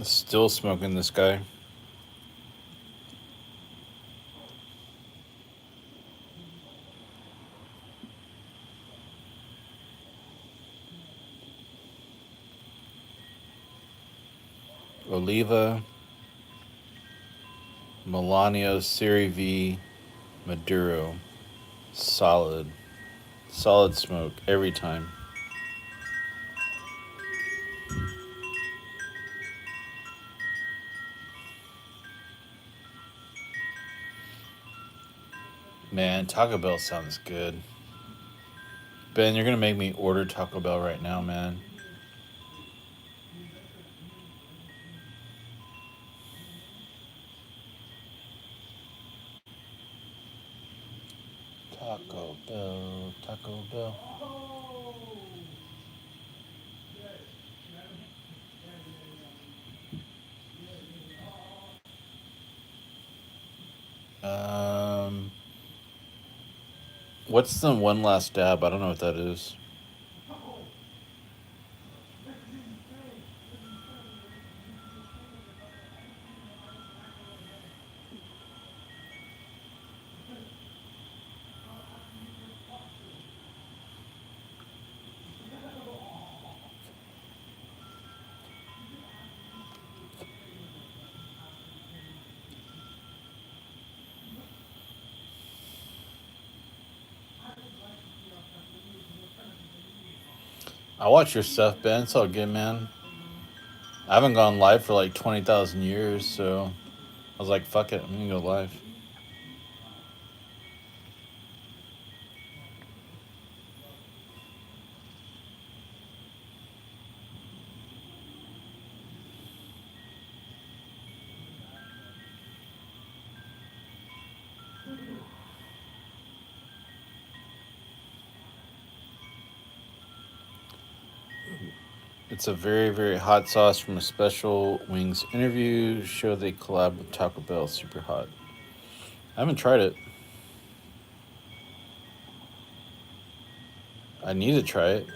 Still smoking this guy. Oliva, melanio, Siri V, Maduro. Solid. Solid smoke every time. Man, Taco Bell sounds good. Ben, you're gonna make me order Taco Bell right now, man. Taco Bell, Taco Bell. Um, what's the one last dab? I don't know what that is. I watch your stuff, Ben. It's all good, man. I haven't gone live for like 20,000 years, so I was like, fuck it, I'm gonna go live. It's a very, very hot sauce from a special wings interview. Show they collab with Taco Bell. Super hot. I haven't tried it. I need to try it.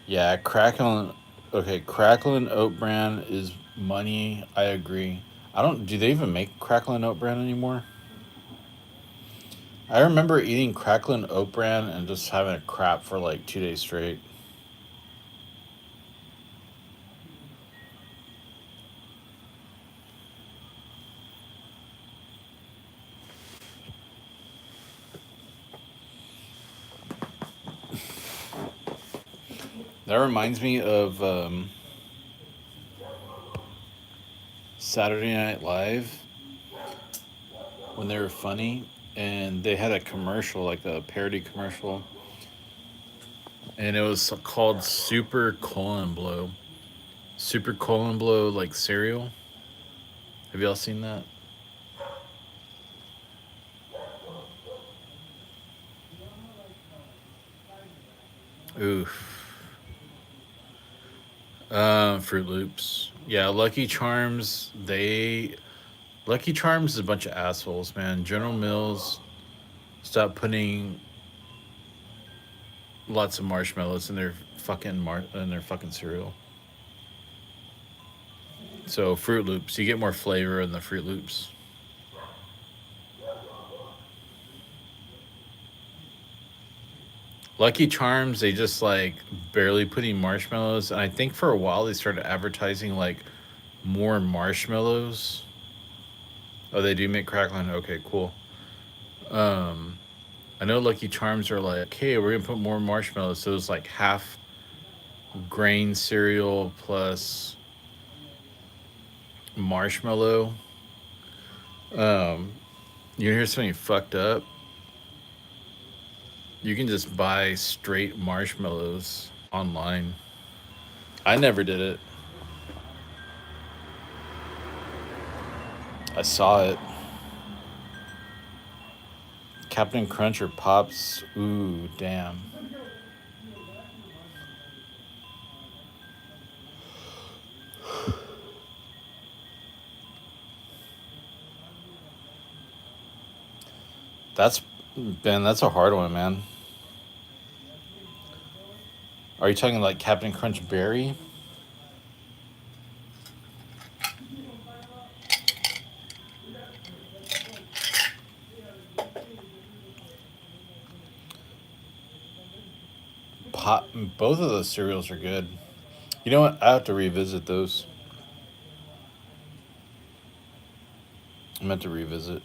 Yeah, crackling. Okay, crackling oat bran is money. I agree. I don't. Do they even make crackling oat bran anymore? I remember eating crackling oat bran and just having a crap for like 2 days straight. That reminds me of Saturday Night Live when they were funny and they had a commercial, like a parody commercial, and it was called Super Colon Blow. Super Colon Blow, like cereal. Have y'all seen that? Oof. Fruit Loops. Yeah, Lucky Charms. Lucky Charms is a bunch of assholes, man. General Mills stopped putting lots of marshmallows in their fucking cereal. So Fruit Loops, you get more flavor in the Fruit Loops. Lucky Charms, they just like barely put in marshmallows, and I think for a while they started advertising like more marshmallows. Oh, they do make crackling. Okay, cool. Um, I know Lucky Charms are like, hey, we're gonna put more marshmallows. So it's like half grain cereal plus marshmallow. Um, you hear something fucked up? You can just buy straight marshmallows online. I never did it. I saw it. Captain Crunch or Pops. Ooh, damn. That's Ben. That's a hard one, man. Are you talking like Captain Crunch Berry? Pop. Both of those cereals are good. You know what? I have to revisit those. I meant to revisit.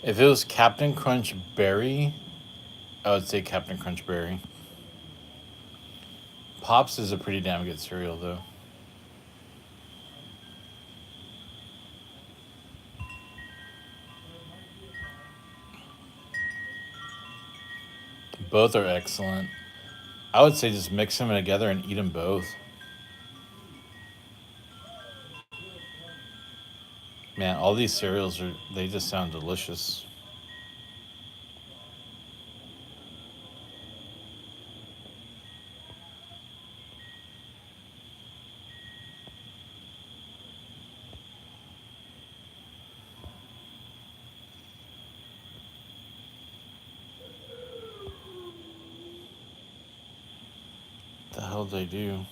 If it was Captain Crunch Berry, I would say Captain Crunch Berry. Pops is a pretty damn good cereal, though. Both are excellent. I would say just mix them together and eat them both. Man, all these cereals they just sound delicious. The hell did they do?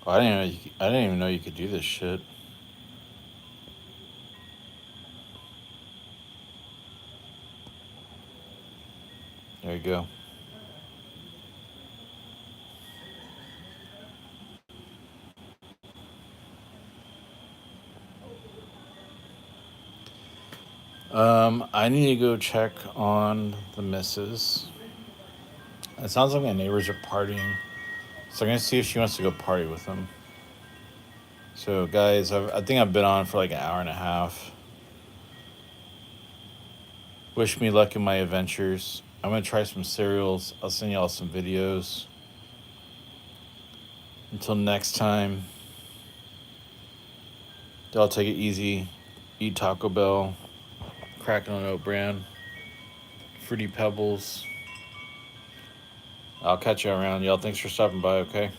Oh, I didn't even know you could do this shit. There you go. I need to go check on the missus. It sounds like my neighbors are partying, so I'm gonna see if she wants to go party with them. So, guys, I think I've been on for like an hour and a half. Wish me luck in my adventures. I'm gonna try some cereals. I'll send y'all some videos. Until next time, y'all take it easy. Eat Taco Bell, Cracking on Oat Bran, Fruity Pebbles. I'll catch you around, y'all. Thanks for stopping by, okay?